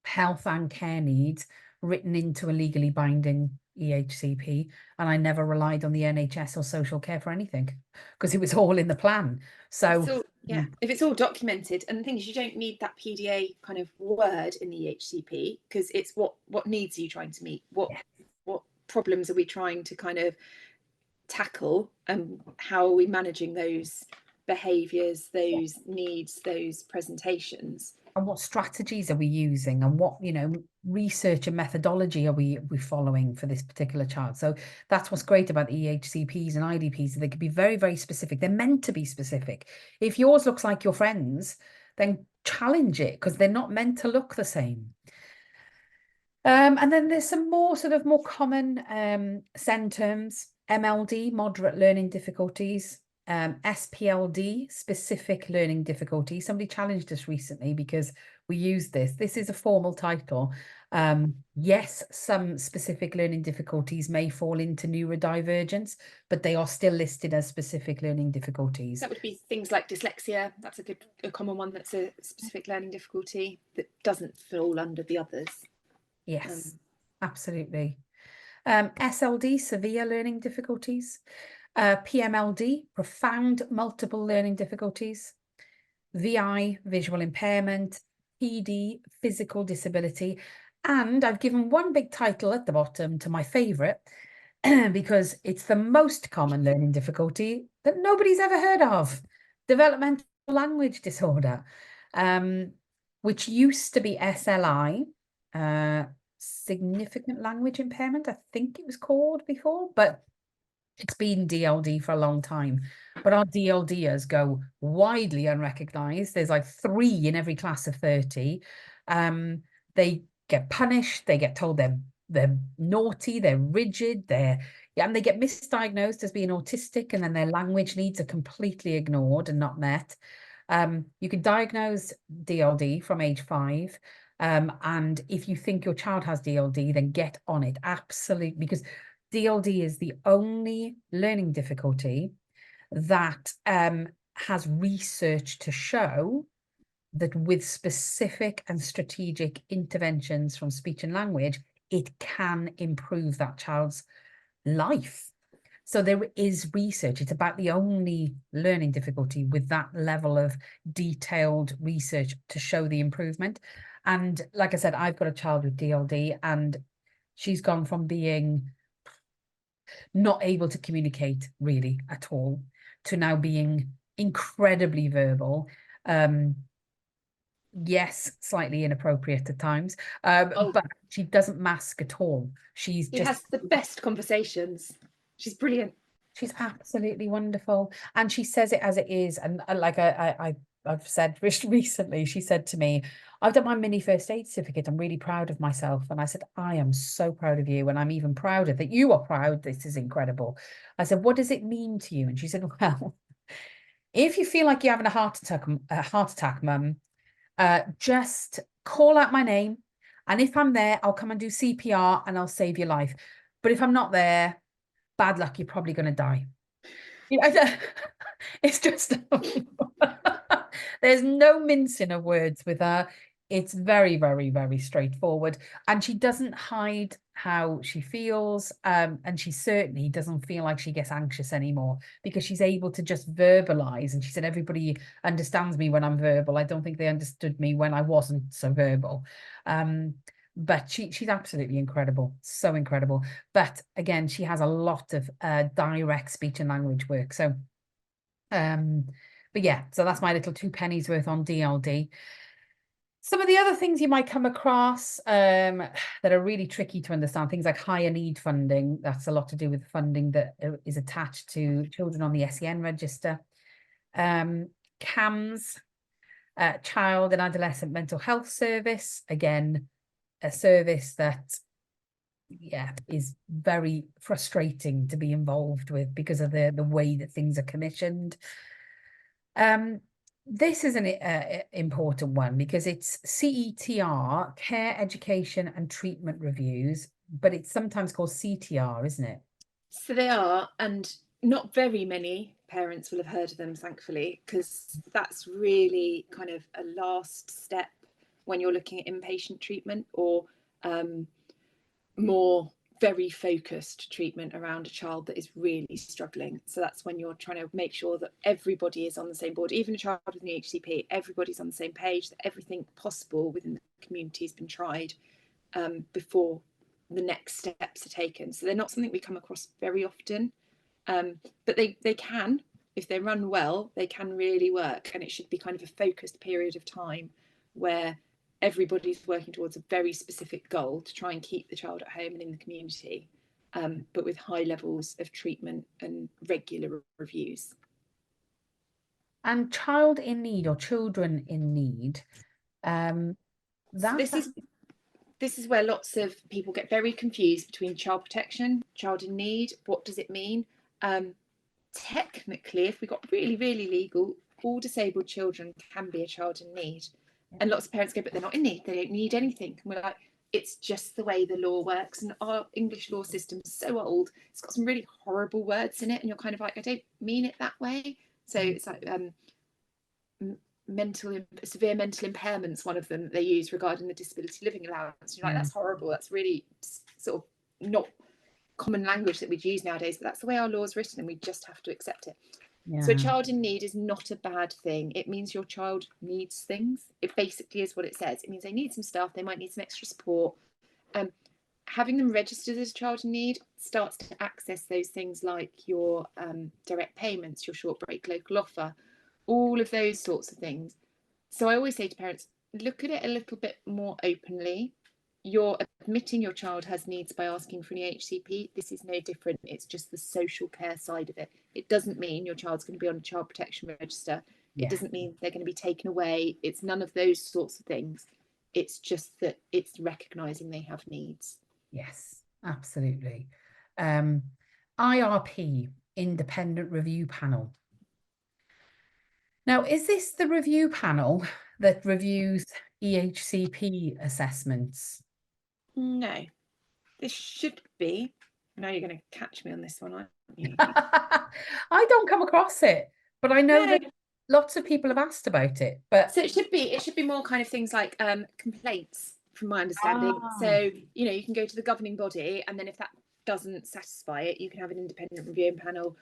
health and care needs written into a legally binding EHCP, and I never relied on the NHS or social care for anything because it was all in the plan. So if it's all documented, and the thing is, you don't need that PDA kind of word in the EHCP, because it's what needs are you trying to meet, what problems are we trying to kind of tackle, and how are we managing those behaviors, those needs, those presentations, and what strategies are we using, and what research and methodology are we following for this particular child. So that's what's great about the EHCPs and IDPs. They can be very, very specific. They're meant to be specific. If yours looks like your friends, then challenge it, because they're not meant to look the same. And then there's some more common SEN terms: MLD, moderate learning difficulties, SPLD, specific learning difficulties. Somebody challenged us recently because we used this. This is a formal title. Yes, some specific learning difficulties may fall into neurodivergence, but they are still listed as specific learning difficulties. That would be things like dyslexia. That's a common one. That's a specific learning difficulty that doesn't fall under the others. Yes, absolutely. SLD, severe learning difficulties. PMLD, profound multiple learning difficulties. VI, visual impairment. PD, physical disability. And I've given one big title at the bottom to my favourite because it's the most common learning difficulty that nobody's ever heard of: developmental language disorder, which used to be SLI, significant language impairment, I think it was called before, but it's been DLD for a long time. But our DLDers go widely unrecognized. There's like 3 in every class of 30. They get punished. They get told they're naughty, they're rigid, and they get misdiagnosed as being autistic, and then their language needs are completely ignored and not met. You can diagnose DLD from age 5. And if you think your child has DLD, then get on it. Absolutely, because DLD is the only learning difficulty that has research to show that with specific and strategic interventions from speech and language, it can improve that child's life. So there is research. It's about the only learning difficulty with that level of detailed research to show the improvement. And like I said, I've got a child with DLD, and she's gone from being not able to communicate really at all to now being incredibly verbal. Yes, slightly inappropriate at times, Oh, but she doesn't mask at all. She's she just has the best conversations. She's brilliant. she's absolutely wonderful, and she says it as it is. And like I've said recently, she said to me, "I've done my mini first aid certificate. I'm really proud of myself." And I said, "I am so proud of you, and I'm even prouder that you are proud. This is incredible." I said, "What does it mean to you?" And she said, "Well, if you feel like you're having a heart attack, mum, just call out my name, and if I'm there, I'll come and do CPR and I'll save your life. But if I'm not there, bad luck, you're probably going to die." You know, it's just there's no mincing of words with her. It's very, very, very straightforward, and she doesn't hide how she feels. And she certainly doesn't feel like she gets anxious anymore because she's able to just verbalize. And she said, "Everybody understands me when I'm verbal. I don't think they understood me when I wasn't so verbal." But she's absolutely incredible, so incredible. But again, she has a lot of direct speech and language work. So but yeah, so that's my little two pennies worth on DLD. Some of the other things you might come across that are really tricky to understand, things like higher need funding. That's a lot to do with funding that is attached to children on the SEN register. CAMS, Child and Adolescent Mental Health Service, again, a service that, yeah, is very frustrating to be involved with because of the way that things are commissioned. This is an important one because it's CETR, Care, Education and Treatment Reviews, but it's sometimes called CTR, isn't it? So they are, and not very many parents will have heard of them, thankfully, because that's really kind of a last step when you're looking at inpatient treatment or more very focused treatment around a child that is really struggling. So that's when you're trying to make sure that everybody is on the same board, even a child with an EHCP, everybody's on the same page, that everything possible within the community has been tried before the next steps are taken. So they're not something we come across very often, but they can, if they run well, they can really work. And it should be kind of a focused period of time where everybody's working towards a very specific goal to try and keep the child at home and in the community, but with high levels of treatment and regular reviews. And child in need or children in need. So That's this is where lots of people get very confused between child protection, child in need. What does it mean? Technically, if we got really, really legal, all disabled children can be a child in need. And lots of parents go, but they're not in need, they don't need anything. And we're like, it's just the way the law works. And our English law system is so old, it's got some really horrible words in it. And you're kind of like, I don't mean it that way. So it's like severe mental impairments, one of them they use regarding the disability living allowance. You're like, that's horrible. That's really sort of not common language that we'd use nowadays, but that's the way our law is written and we just have to accept it. So a child in need is not a bad thing. It means your child needs things. It basically is what it says. It means they need some stuff, they might need some extra support. Having them registered as a child in need starts to access those things like your direct payments, your short break local offer, all of those sorts of things. So I always say to parents, look at it a little bit more openly. You're admitting your child has needs by asking for an EHCP. This is no different. It's just the social care side of it. It doesn't mean your child's going to be on a child protection register. It doesn't mean they're going to be taken away. It's none of those sorts of things. It's just that it's recognizing they have needs. Yes, absolutely. IRP, Independent Review Panel. Now, is this the review panel that reviews EHCP assessments? No, this should be. Now you're going to catch me on this one, aren't you? I don't come across it, but I know that lots of people have asked about it. But so it should be more kind of things like complaints, from my understanding. So you know, you can go to the governing body, and then if that doesn't satisfy it, you can have an independent reviewing panel.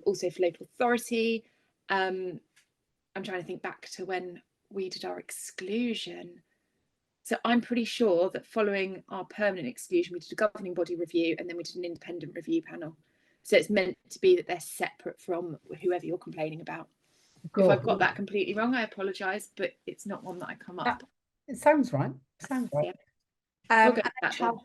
Also for local authority, I'm trying to think back to when we did our exclusion. So I'm pretty sure that following our permanent exclusion, we did a governing body review and then we did an independent review panel. So it's meant to be that they're separate from whoever you're complaining about. If I've got that completely wrong, I apologise, but it's not one that I come up. It sounds right. Sounds right. Yeah. We'll go And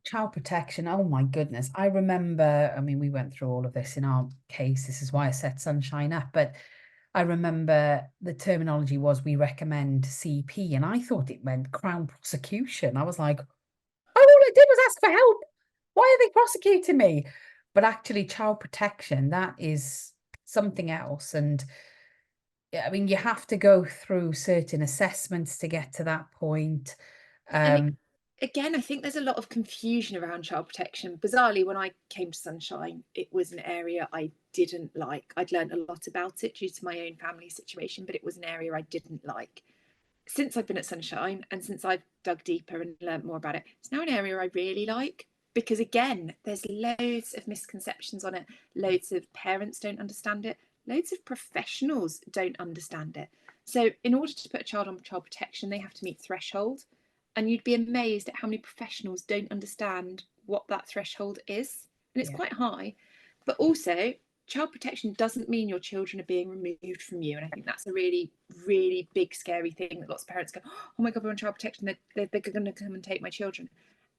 child protection. Oh my goodness. I remember, I mean, we went through all of this in our case. This is why I set Sunshine up. But I remember the terminology was we recommend CP, and I thought it meant Crown prosecution. I was like, oh, all I did was ask for help. Why are they prosecuting me? But actually, child protection, that is something else. And I mean, you have to go through certain assessments to get to that point. And again, I think there's a lot of confusion around child protection. Bizarrely, when I came to Sunshine, it was an area I didn't like. I'd learned a lot about it due to my own family situation, but it was an area I didn't like. Since I've been at Sunshine and since I've dug deeper and learned more about it, it's now an area I really like, because again, there's loads of misconceptions on it. Loads of parents don't understand it. Loads of professionals don't understand it. So in order to put a child on child protection, they have to meet threshold. And you'd be amazed at how many professionals don't understand what that threshold is. And it's quite high. But also, child protection doesn't mean your children are being removed from you. And I think that's a really, really big, scary thing that lots of parents go, oh my God, we're on child protection. They're going to come and take my children.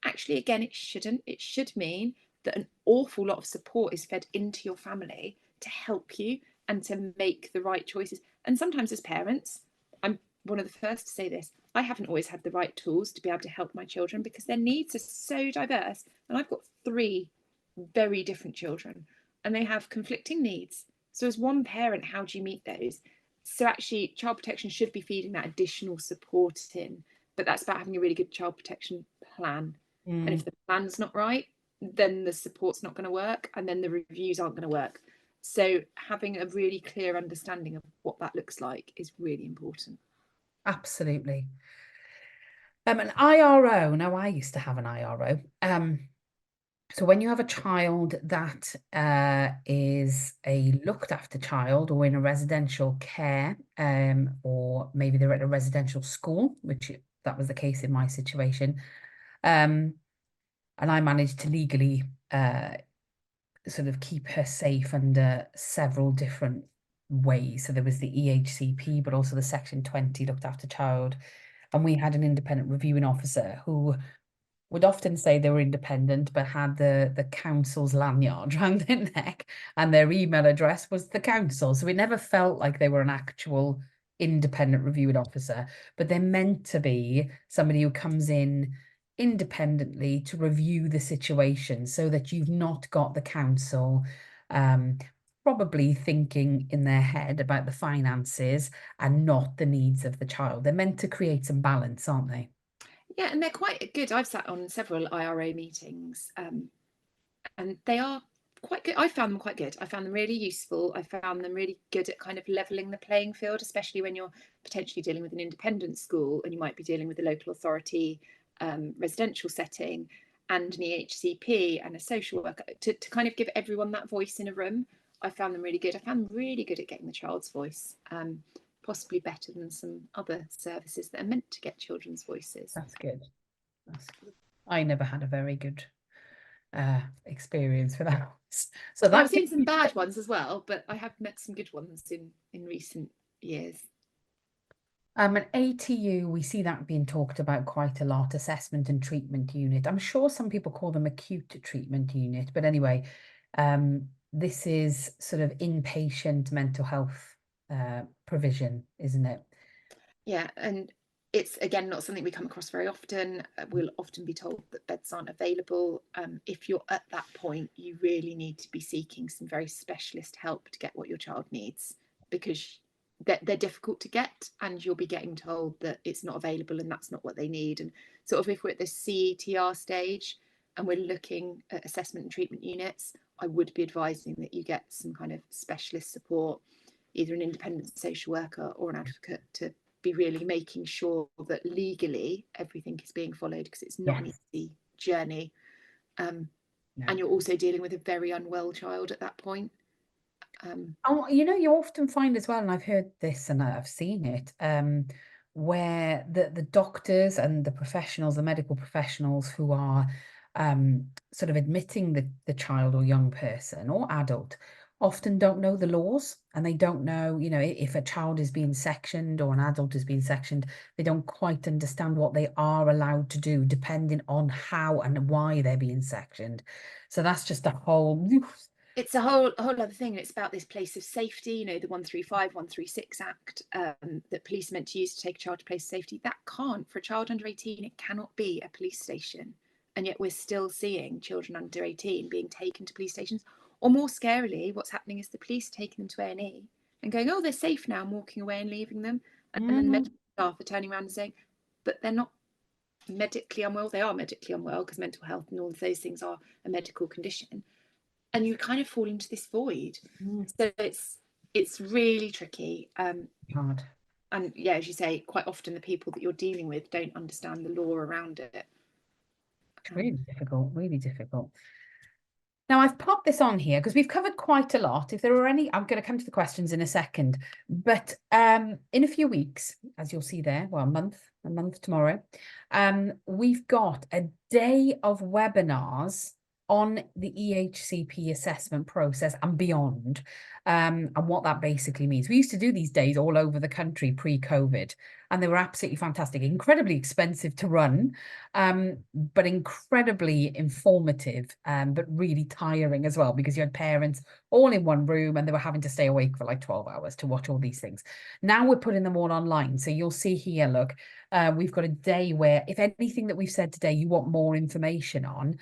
Actually, again, it shouldn't. It should mean that an awful lot of support is fed into your family to help you and to make the right choices. And sometimes as parents, I'm one of the first to say this, I haven't always had the right tools to be able to help my children because their needs are so diverse. And I've got 3 very different children and they have conflicting needs. So as one parent, how do you meet those? So actually, child protection should be feeding that additional support in, but that's about having a really good child protection plan. And if the plan's not right, then the support's not going to work, and then the reviews aren't going to work. So having a really clear understanding of what that looks like is really important. Absolutely. An IRO, now I used to have an IRO. So when you have a child that is a looked after child or in a residential care, or maybe they're at a residential school, which that was the case in my situation, and I managed to legally sort of keep her safe under several different ways. So there was the EHCP, but also the Section 20 looked after child. And we had an independent reviewing officer who would often say they were independent, but had the council's lanyard around their neck, and their email address was the council. So it never felt like they were an actual independent reviewing officer, but they're meant to be somebody who comes in independently to review the situation so that you've not got the council probably thinking in their head about the finances and not the needs of the child. They're meant to create some balance, aren't they? Yeah, and they're quite good. I've sat on several IRA meetings, and they are quite good. I found them quite good. I found them really useful. I found them really good at kind of levelling the playing field, especially when you're potentially dealing with an independent school and you might be dealing with a local authority residential setting and an EHCP and a social worker, to kind of give everyone that voice in a room. I found them really good. I found them really good at getting the child's voice, possibly better than some other services that are meant to get children's voices. That's good. That's good. I never had a very good experience with that. So I've seen some bad ones as well, but I have met some good ones in recent years. An ATU, we see that being talked about quite a lot, assessment and treatment unit. I'm sure some people call them acute treatment unit, but anyway, this is sort of inpatient mental health provision, isn't it? Yeah, and it's again not something we come across very often. We'll often be told that beds aren't available. If you're at that point, you really need to be seeking some very specialist help to get what your child needs, because they're difficult to get and you'll be getting told that it's not available and that's not what they need. And sort of if we're at the CETR stage and we're looking at assessment and treatment units, I would be advising that you get some kind of specialist support, either an independent social worker or an advocate, to be really making sure that legally everything is being followed, because it's not an easy journey. and you're also dealing with a very unwell child at that point. Oh, you often find as well, and I've heard this and I've seen it, where the doctors and the professionals, the medical professionals who are sort of admitting the child or young person or adult often don't know the laws, and they don't know, if a child is being sectioned or an adult is being sectioned, they don't quite understand what they are allowed to do depending on how and why they're being sectioned. So that's just a whole It's a whole other thing. It's about this place of safety, the 135, 136 Act that police are meant to use to take a child to place of safety. That can't, for a child under 18, it cannot be a police station. And yet we're still seeing children under 18 being taken to police stations. Or more scarily, what's happening is the police taking them to A&E and going, oh, they're safe now, and walking away and leaving them. And then the medical staff are turning around and saying, but they're not medically unwell. They are medically unwell because mental health and all of those things are a medical condition. And you kind of fall into this void. So it's really tricky. hard. And yeah, as you say, quite often the people that you're dealing with don't understand the law around it. It's really difficult, really difficult. Now, I've popped this on here because we've covered quite a lot. If there are any, I'm going to come to the questions in a second. But in a few weeks, as you'll see there, well, a month tomorrow, we've got a day of webinars on the EHCP assessment process and beyond, and what that basically means. We used to do these days all over the country pre-COVID, and they were absolutely fantastic, incredibly expensive to run, but incredibly informative, but really tiring as well, because you had parents all in one room and they were having to stay awake for like 12 hours to watch all these things. Now we're putting them all online. So you'll see here, look, we've got a day where if anything that we've said today, you want more information on,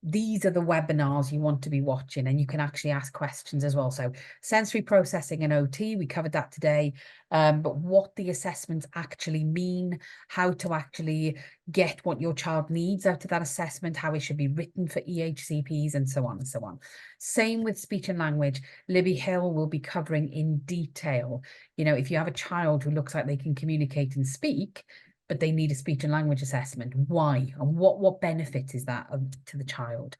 these are the webinars you want to be watching, and you can actually ask questions as well. So sensory processing and OT, we covered that today, but what the assessments actually mean, how to actually get what your child needs out of that assessment, how it should be written for EHCPs, and so on and so on. Same with speech and language. Libby Hill will be covering in detail, if you have a child who looks like they can communicate and speak, but they need a speech and language assessment. Why? And what benefit is that to the child?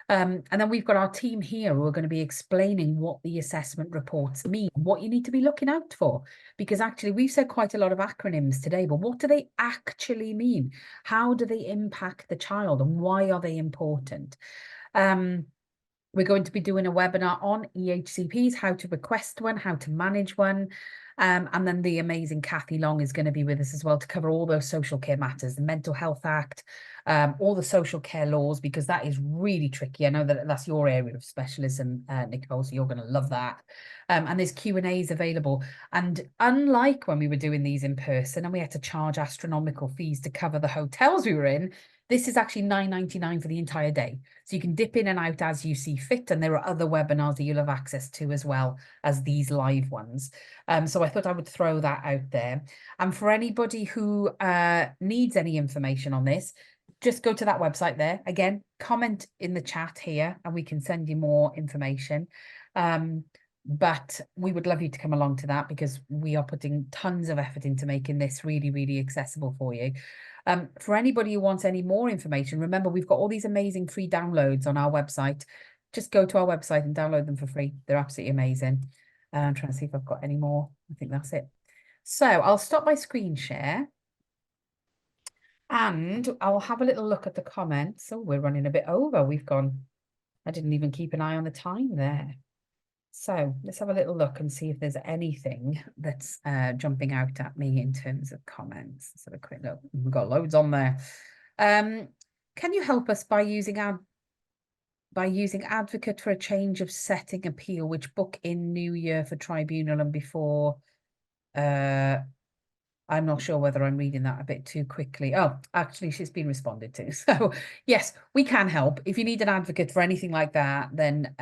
And then we've got our team here who are going to be explaining what the assessment reports mean, what you need to be looking out for. Because actually, we've said quite a lot of acronyms today, but what do they actually mean? How do they impact the child, and why are they important? We're going to be doing a webinar on EHCPs, how to request one, how to manage one. And then the amazing Kathy Long is going to be with us as well to cover all those social care matters, the Mental Health Act, all the social care laws, because that is really tricky. I know that that's your area of specialism, Nicole, so you're going to love that. And there's Q&As available. And unlike when we were doing these in person and we had to charge astronomical fees to cover the hotels we were in, this is actually $9.99 for the entire day. So you can dip in and out as you see fit. And there are other webinars that you'll have access to as well as these live ones. So I thought I would throw that out there. And for anybody who needs any information on this, just go to that website there. Again, comment in the chat here and we can send you more information. But we would love you to come along to that, because we are putting tons of effort into making this really, really accessible for you. For anybody who wants any more information, remember, we've got all these amazing free downloads on our website. Just go to our website and download them for free. They're absolutely amazing. I'm trying to see if I've got any more. I think that's it. So I'll stop my screen share and I'll have a little look at the comments. Oh, we're running a bit over. I didn't even keep an eye on the time there. So let's have a little look and see if there's anything that's jumping out at me in terms of comments. Let's have a quick look. We've got loads on there. Can you help us by using advocate for a change of setting appeal, which book in New Year for tribunal and before? I'm not sure whether I'm reading that a bit too quickly. Oh, actually, she's been responded to. So yes, we can help. If you need an advocate for anything like that, then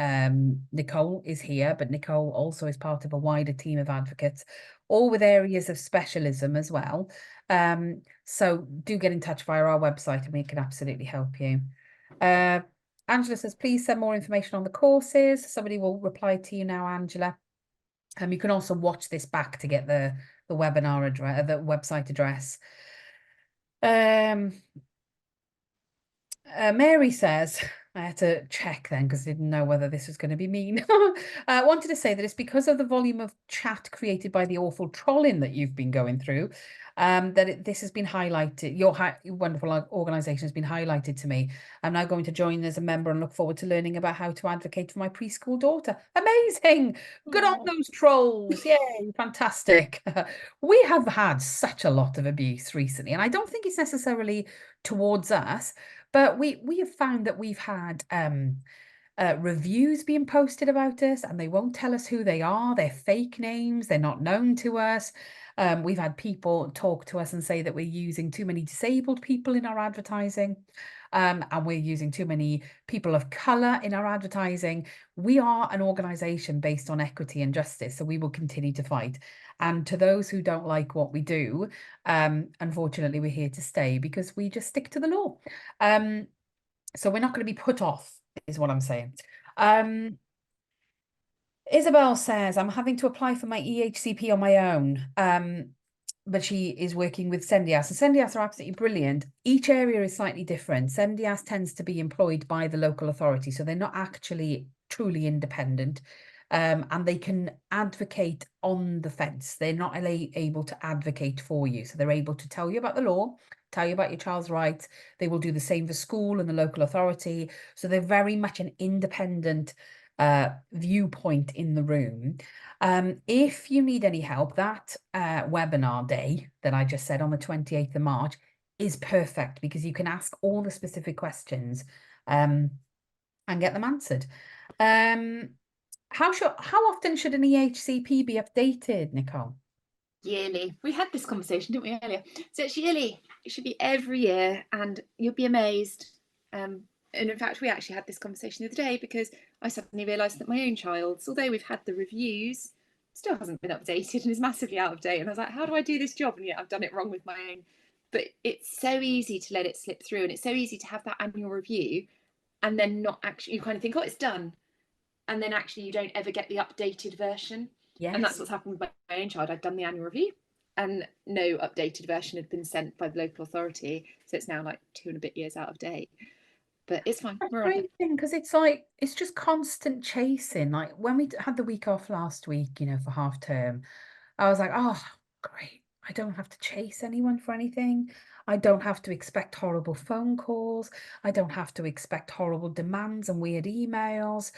Nicole is here, but Nicole also is part of a wider team of advocates, all with areas of specialism as well. So do get in touch via our website and we can absolutely help you. Angela says, please send more information on the courses. Somebody will reply to you now, Angela. You can also watch this back to get the webinar address, the website address. Mary says, I had to check then because I didn't know whether this was going to be mean. I wanted to say that it's because of the volume of chat created by the awful trolling that you've been going through, this has been highlighted. Your wonderful organisation has been highlighted to me. I'm now going to join as a member and look forward to learning about how to advocate for my preschool daughter. Amazing! Good on Oh, those trolls! Yay! Fantastic. We have had such a lot of abuse recently, and I don't think it's necessarily towards us. But we have found that we've had reviews being posted about us, and they won't tell us who they are. They're fake names. They're not known to us. We've had people talk to us and say that we're using too many disabled people in our advertising, and we're using too many people of colour in our advertising. We are an organisation based on equity and justice, so we will continue to fight. And to those who don't like what we do, unfortunately, we're here to stay because we just stick to the law. So we're not going to be put off, is what I'm saying. Isabel says, I'm having to apply for my EHCP on my own. But she is working with Sendias, and Sendias are absolutely brilliant. Each area is slightly different. Sendias tends to be employed by the local authority, so they're not actually truly independent. And they can advocate on the fence. They're not able to advocate for you. So they're able to tell you about the law, tell you about your child's rights. They will do the same for school and the local authority. So they're very much an independent viewpoint in the room. If you need any help, that webinar day that I just said on the 28th of March is perfect because you can ask all the specific questions and get them answered. How often should an EHCP be updated, Nicole? yearly. We had this conversation, didn't we, earlier? So it's yearly. It should be every year, and you'll be amazed. And in fact, we actually had this conversation the other day because I suddenly realised that my own child's, although we've had the reviews, still hasn't been updated and is massively out of date. And I was like, how do I do this job? And yet I've done it wrong with my own. But it's so easy to let it slip through, and it's so easy to have that annual review and then not actually, you kind of think, oh, it's done. And then actually you don't ever get the updated version. And that's Yes. what's happened with my own child. I'd done the annual review and no updated version had been sent by the local authority. So it's now like 2 and a bit years out of date. But it's fine. We're on it. Frustrating because it's like it's just constant chasing. Like when we had the week off last week, for half term, I was like, oh, great. I don't have to chase anyone for anything. I don't have to expect horrible phone calls. I don't have to expect horrible demands and weird emails.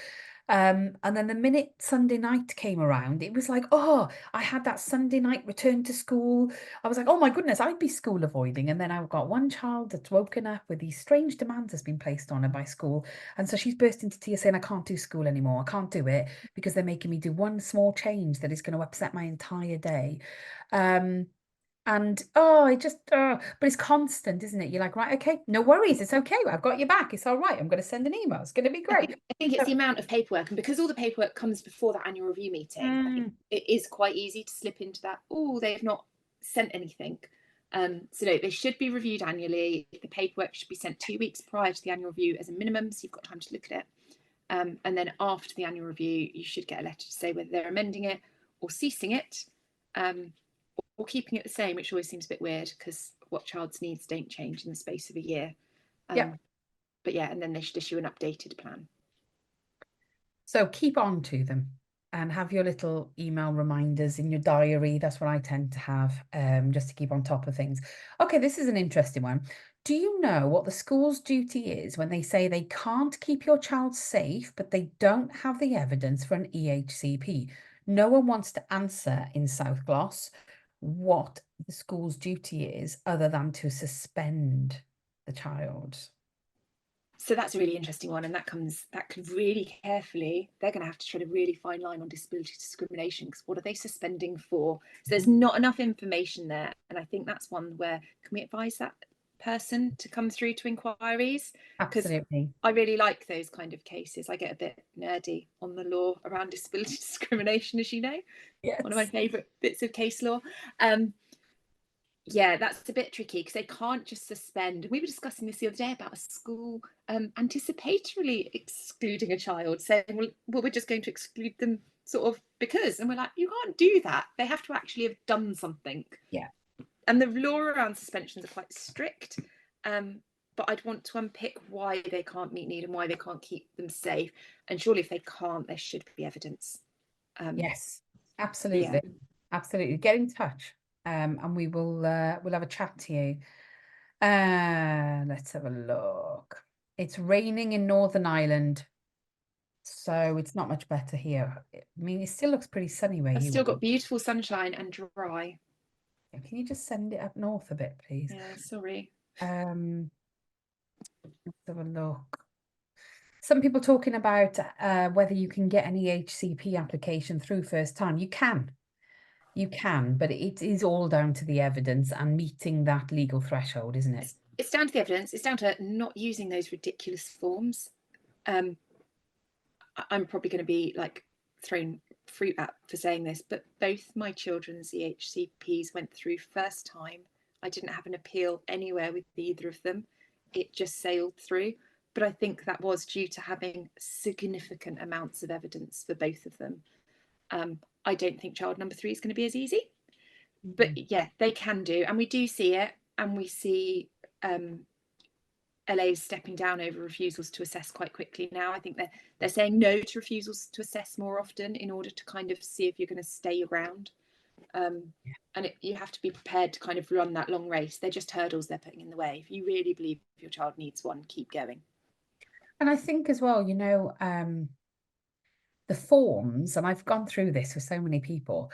And then the minute Sunday night came around, it was like, oh, I had that Sunday night return to school. I was like, oh my goodness, I'd be school avoiding. And then I've got one child that's woken up with these strange demands that's been placed on her by school. And so she's burst into tears saying, I can't do school anymore. I can't do it because they're making me do one small change that is going to upset my entire day. And but it's constant, isn't it? You're like, right, okay, no worries, it's okay. I've got your back. It's all right. I'm going to send an email. It's going to be great. I think it's the amount of paperwork, and because all the paperwork comes before that annual review meeting, I think it is quite easy to slip into that. Oh, they've not sent anything. So no, they should be reviewed annually. The paperwork should be sent 2 weeks prior to the annual review as a minimum, so you've got time to look at it. And then after the annual review, you should get a letter to say whether they're amending it or ceasing it, or keeping it the same, which always seems a bit weird because what child's needs don't change in the space of a year. Yeah. But yeah, and then they should issue an updated plan. So keep on to them and have your little email reminders in your diary. That's what I tend to have, just to keep on top of things. Okay, this is an interesting one. Do you know what the school's duty is when they say they can't keep your child safe, but they don't have the evidence for an EHCP? No one wants to answer in South Gloss what the school's duty is other than to suspend the child. So that's a really interesting one, and that could really carefully, they're going to have to tread a really fine line on disability discrimination, because what are they suspending for? So there's not enough information there, and I think that's one where, can we advise that person to come through to inquiries? Because Absolutely. I really like those kind of cases. I get a bit nerdy on the law around disability discrimination, as you know. Yes. One of my favourite bits of case law. Yeah, that's a bit tricky because they can't just suspend. We were discussing this the other day about a school anticipatorily excluding a child, saying, well, we're just going to exclude them sort of because. And we're like, you can't do that. They have to actually have done something. Yeah. And the law around suspensions are quite strict. but I'd want to unpick why they can't meet need and why they can't keep them safe. And surely if they can't, there should be evidence. Yes, Yeah. absolutely. Absolutely. Get in touch. And we will we'll have a chat to you. Let's have a look. It's raining in Northern Ireland, so it's not much better here. I mean, it still looks pretty sunny where I've you still are. got beautiful sunshine and dry. Can you just send it up north a bit, please? Yeah, sorry. Let's have a look. Some people talking about whether you can get an EHCP application through first time. You can, but it is all down to the evidence and meeting that legal threshold, isn't it? It's down to the evidence. It's down to not using those ridiculous forms. I'm probably going to be like thrown fruit at for saying this, but both my children's EHCPs went through first time. I didn't have an appeal anywhere with either of them. It just sailed through. But I think that was due to having significant amounts of evidence for both of them. I don't think child number 3 is going to be as easy. But yeah, they can do. And we do see it. And we see LA's stepping down over refusals to assess quite quickly now. I think they're saying no to refusals to assess more often in order to kind of see if you're going to stay your ground. And you have to be prepared to kind of run that long race. They're just hurdles they're putting in the way. If you really believe your child needs one, keep going. And I think as well, the forms, and I've gone through this with so many people,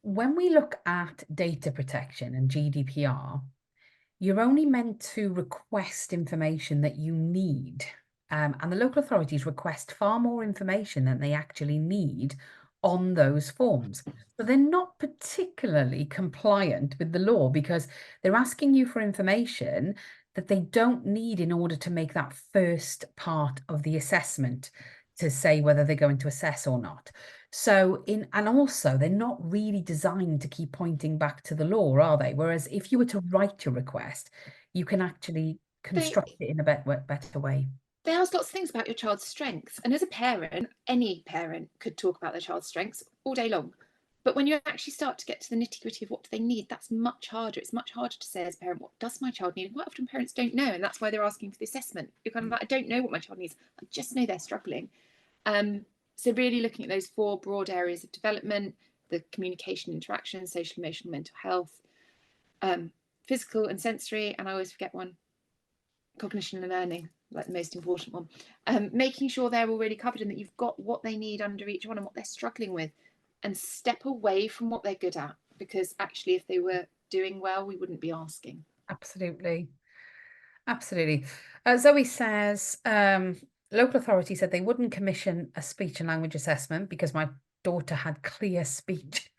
when we look at data protection and GDPR, you're only meant to request information that you need. And the local authorities request far more information than they actually need on those forms. So they're not particularly compliant with the law because they're asking you for information that they don't need in order to make that first part of the assessment to say whether they're going to assess or not. So and also they're not really designed to keep pointing back to the law, are they? Whereas if you were to write your request, you can actually construct it in a better way. They ask lots of things about your child's strengths. And as a parent, any parent could talk about their child's strengths all day long. But when you actually start to get to the nitty gritty of what do they need, that's much harder. It's much harder to say as a parent, what does my child need? And quite often parents don't know. And that's why they're asking for the assessment. You're kind of like, I don't know what my child needs. I just know they're struggling. So really looking at those 4 broad areas of development, the communication, interaction, social, emotional, mental health, physical and sensory, and I always forget one, cognition and learning, like the most important one. Making sure they're all really covered and that you've got what they need under each one and what they're struggling with, and step away from what they're good at, because actually if they were doing well, we wouldn't be asking. Absolutely. Absolutely. Zoe says, local authority said they wouldn't commission a speech and language assessment because my daughter had clear speech.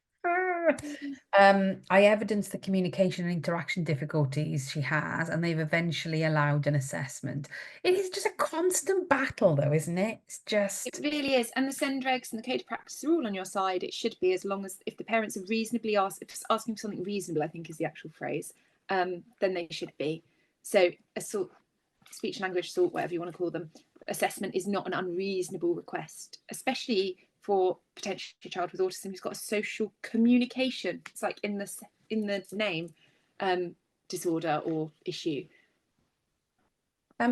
I evidenced the communication and interaction difficulties she has, and they've eventually allowed an assessment. It is just a constant battle, though, isn't it? It's just... It really is. And the send regs and the code of practice are all on your side. It should be, as long as if the parents are reasonably asking for something reasonable, I think is the actual phrase, then they should be. So assault, speech and language assault, whatever you want to call them, assessment is not an unreasonable request, especially for potentially a child with autism who's got a social communication, it's like in the name, disorder or issue.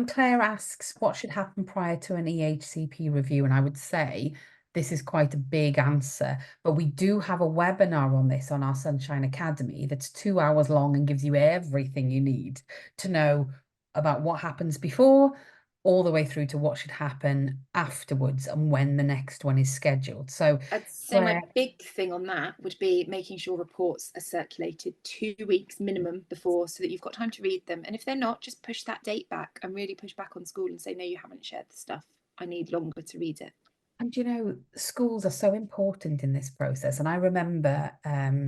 Claire asks, what should happen prior to an EHCP review? And I would say this is quite a big answer, but we do have a webinar on this on our Sunshine Academy that's 2 hours long and gives you everything you need to know about what happens before, all the way through to what should happen afterwards and when the next one is scheduled. So I'd say my big thing on that would be making sure reports are circulated 2 weeks minimum before, so that you've got time to read them. And if they're not, just push that date back and really push back on school and say, no, you haven't shared the stuff. I need longer to read it. And schools are so important in this process. And I remember I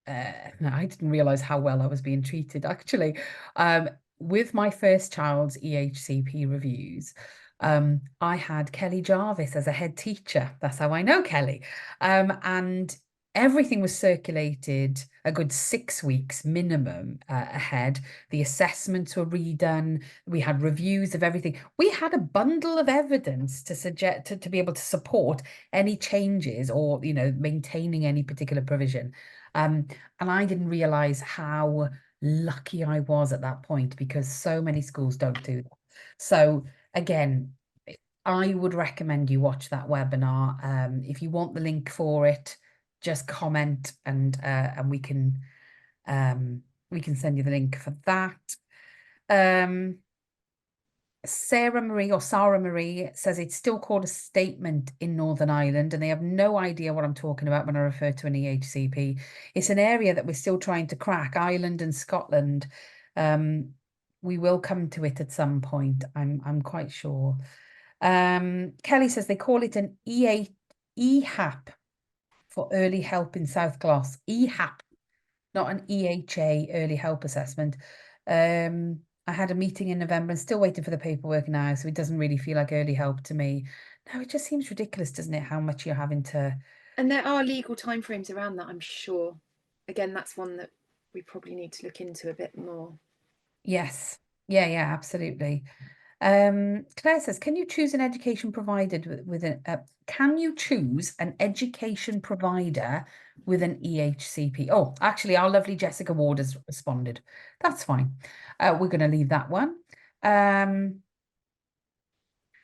didn't realize how well I was being treated actually. With my first child's EHCP reviews, I had Kelly Jarvis as a head teacher. That's how I know Kelly. And everything was circulated a good 6 weeks minimum ahead. The assessments were redone. We had reviews of everything. We had a bundle of evidence to suggest to be able to support any changes or maintaining any particular provision. And I didn't realize how lucky I was at that point, because so many schools don't do that. So again, I would recommend you watch that webinar. If you want the link for it, just comment, and we can send you the link for that. Sarah Marie says it's still called a statement in Northern Ireland, and they have no idea what I'm talking about when I refer to an EHCP. It's an area that we're still trying to crack, Ireland and Scotland. We will come to it at some point, I'm quite sure. Kelly says they call it an EHAP for early help in South Gloss. EHAP, not an EHA, early help assessment. I had a meeting in November and still waiting for the paperwork now, so it doesn't really feel like early help to me. No, it just seems ridiculous, doesn't it? How much you're having to. And there are legal timeframes around that, I'm sure. Again, that's one that we probably need to look into a bit more. Yes. Yeah, absolutely. Claire says, can you choose an education provided with can you choose an education provider with an EHCP? Oh, actually, our lovely Jessica Ward has responded. That's fine. We're going to leave that one.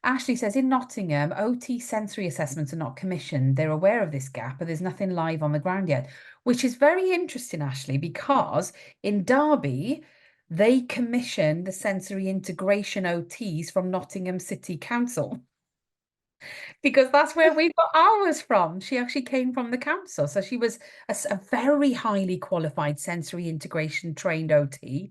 Ashley says, in Nottingham, OT sensory assessments are not commissioned. They're aware of this gap, but there's nothing live on the ground yet, which is very interesting, Ashley, because in Derby, they commission the sensory integration OTs from Nottingham City Council, because that's where we got ours from. She actually came from the council. So she was a very highly qualified sensory integration trained OT.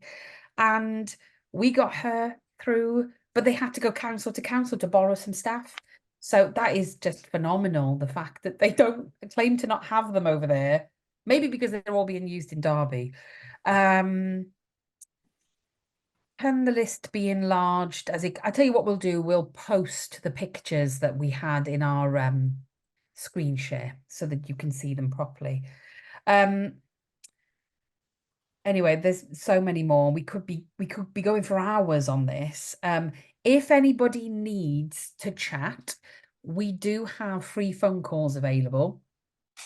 And we got her through, but they had to go council to council to borrow some staff. So that is just phenomenal, the fact that they don't claim to not have them over there, maybe because they're all being used in Derby. Can the list be enlarged as I tell you what we'll do, we'll post the pictures that we had in our screen share so that you can see them properly. Anyway, there's so many more. We could be going for hours on this. If anybody needs to chat, we do have free phone calls available.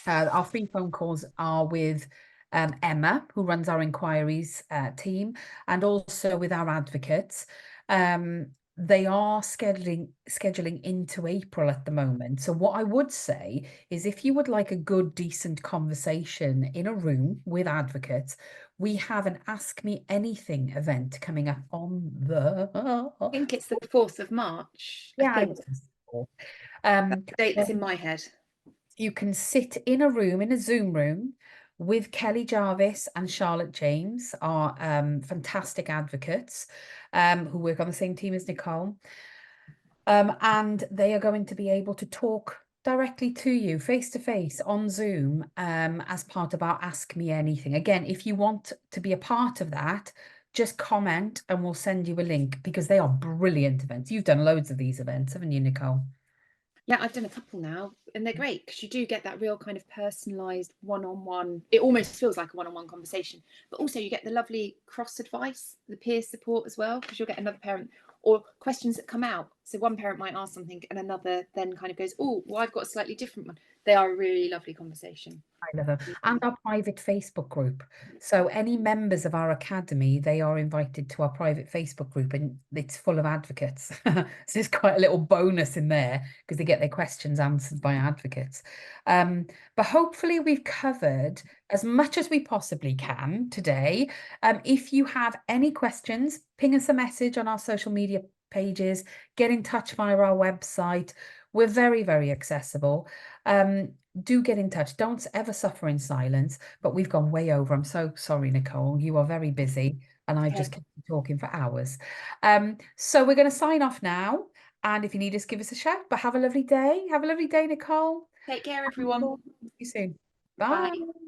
Our free phone calls are with Emma, who runs our inquiries team, and also with our advocates. They are scheduling into April at the moment. So what I would say is, if you would like a good, decent conversation in a room with advocates, we have an Ask Me Anything event coming up on the I think it's the 4th of March. yeah, I think um, the date that's in my head. you can sit in a room, in a Zoom room, with Kelly Jarvis and Charlotte James, our fantastic advocates who work on the same team as Nicole. And they are going to be able to talk directly to you face to face on Zoom as part of our Ask Me Anything. Again, if you want to be a part of that, just comment and we'll send you a link, because they are brilliant events. You've done loads of these events, haven't you, Nicole? Yeah, I've done a couple now, and they're great because you do get that real kind of personalized one-on-one. It almost feels like a one-on-one conversation, but also you get the lovely cross advice, the peer support as well, because you'll get another parent or questions that come out. So one parent might ask something and another then kind of goes, oh, well, I've got a slightly different one. They are a really lovely conversation. I love them. And our private Facebook group. So any members of our academy, they are invited to our private Facebook group, and it's full of advocates. So there's quite a little bonus in there because they get their questions answered by advocates. But hopefully we've covered as much as we possibly can today. If you have any questions, ping us a message on our social media pages, get in touch via our website. We're very, very accessible. Do get in touch. Don't ever suffer in silence. But we've gone way over. I'm so sorry, Nicole. You are very busy, and I've just kept talking for hours. So we're going to sign off now. And if you need us, give us a shout. But have a lovely day. Have a lovely day, Nicole. Take care, everyone. See you soon. Bye. Bye.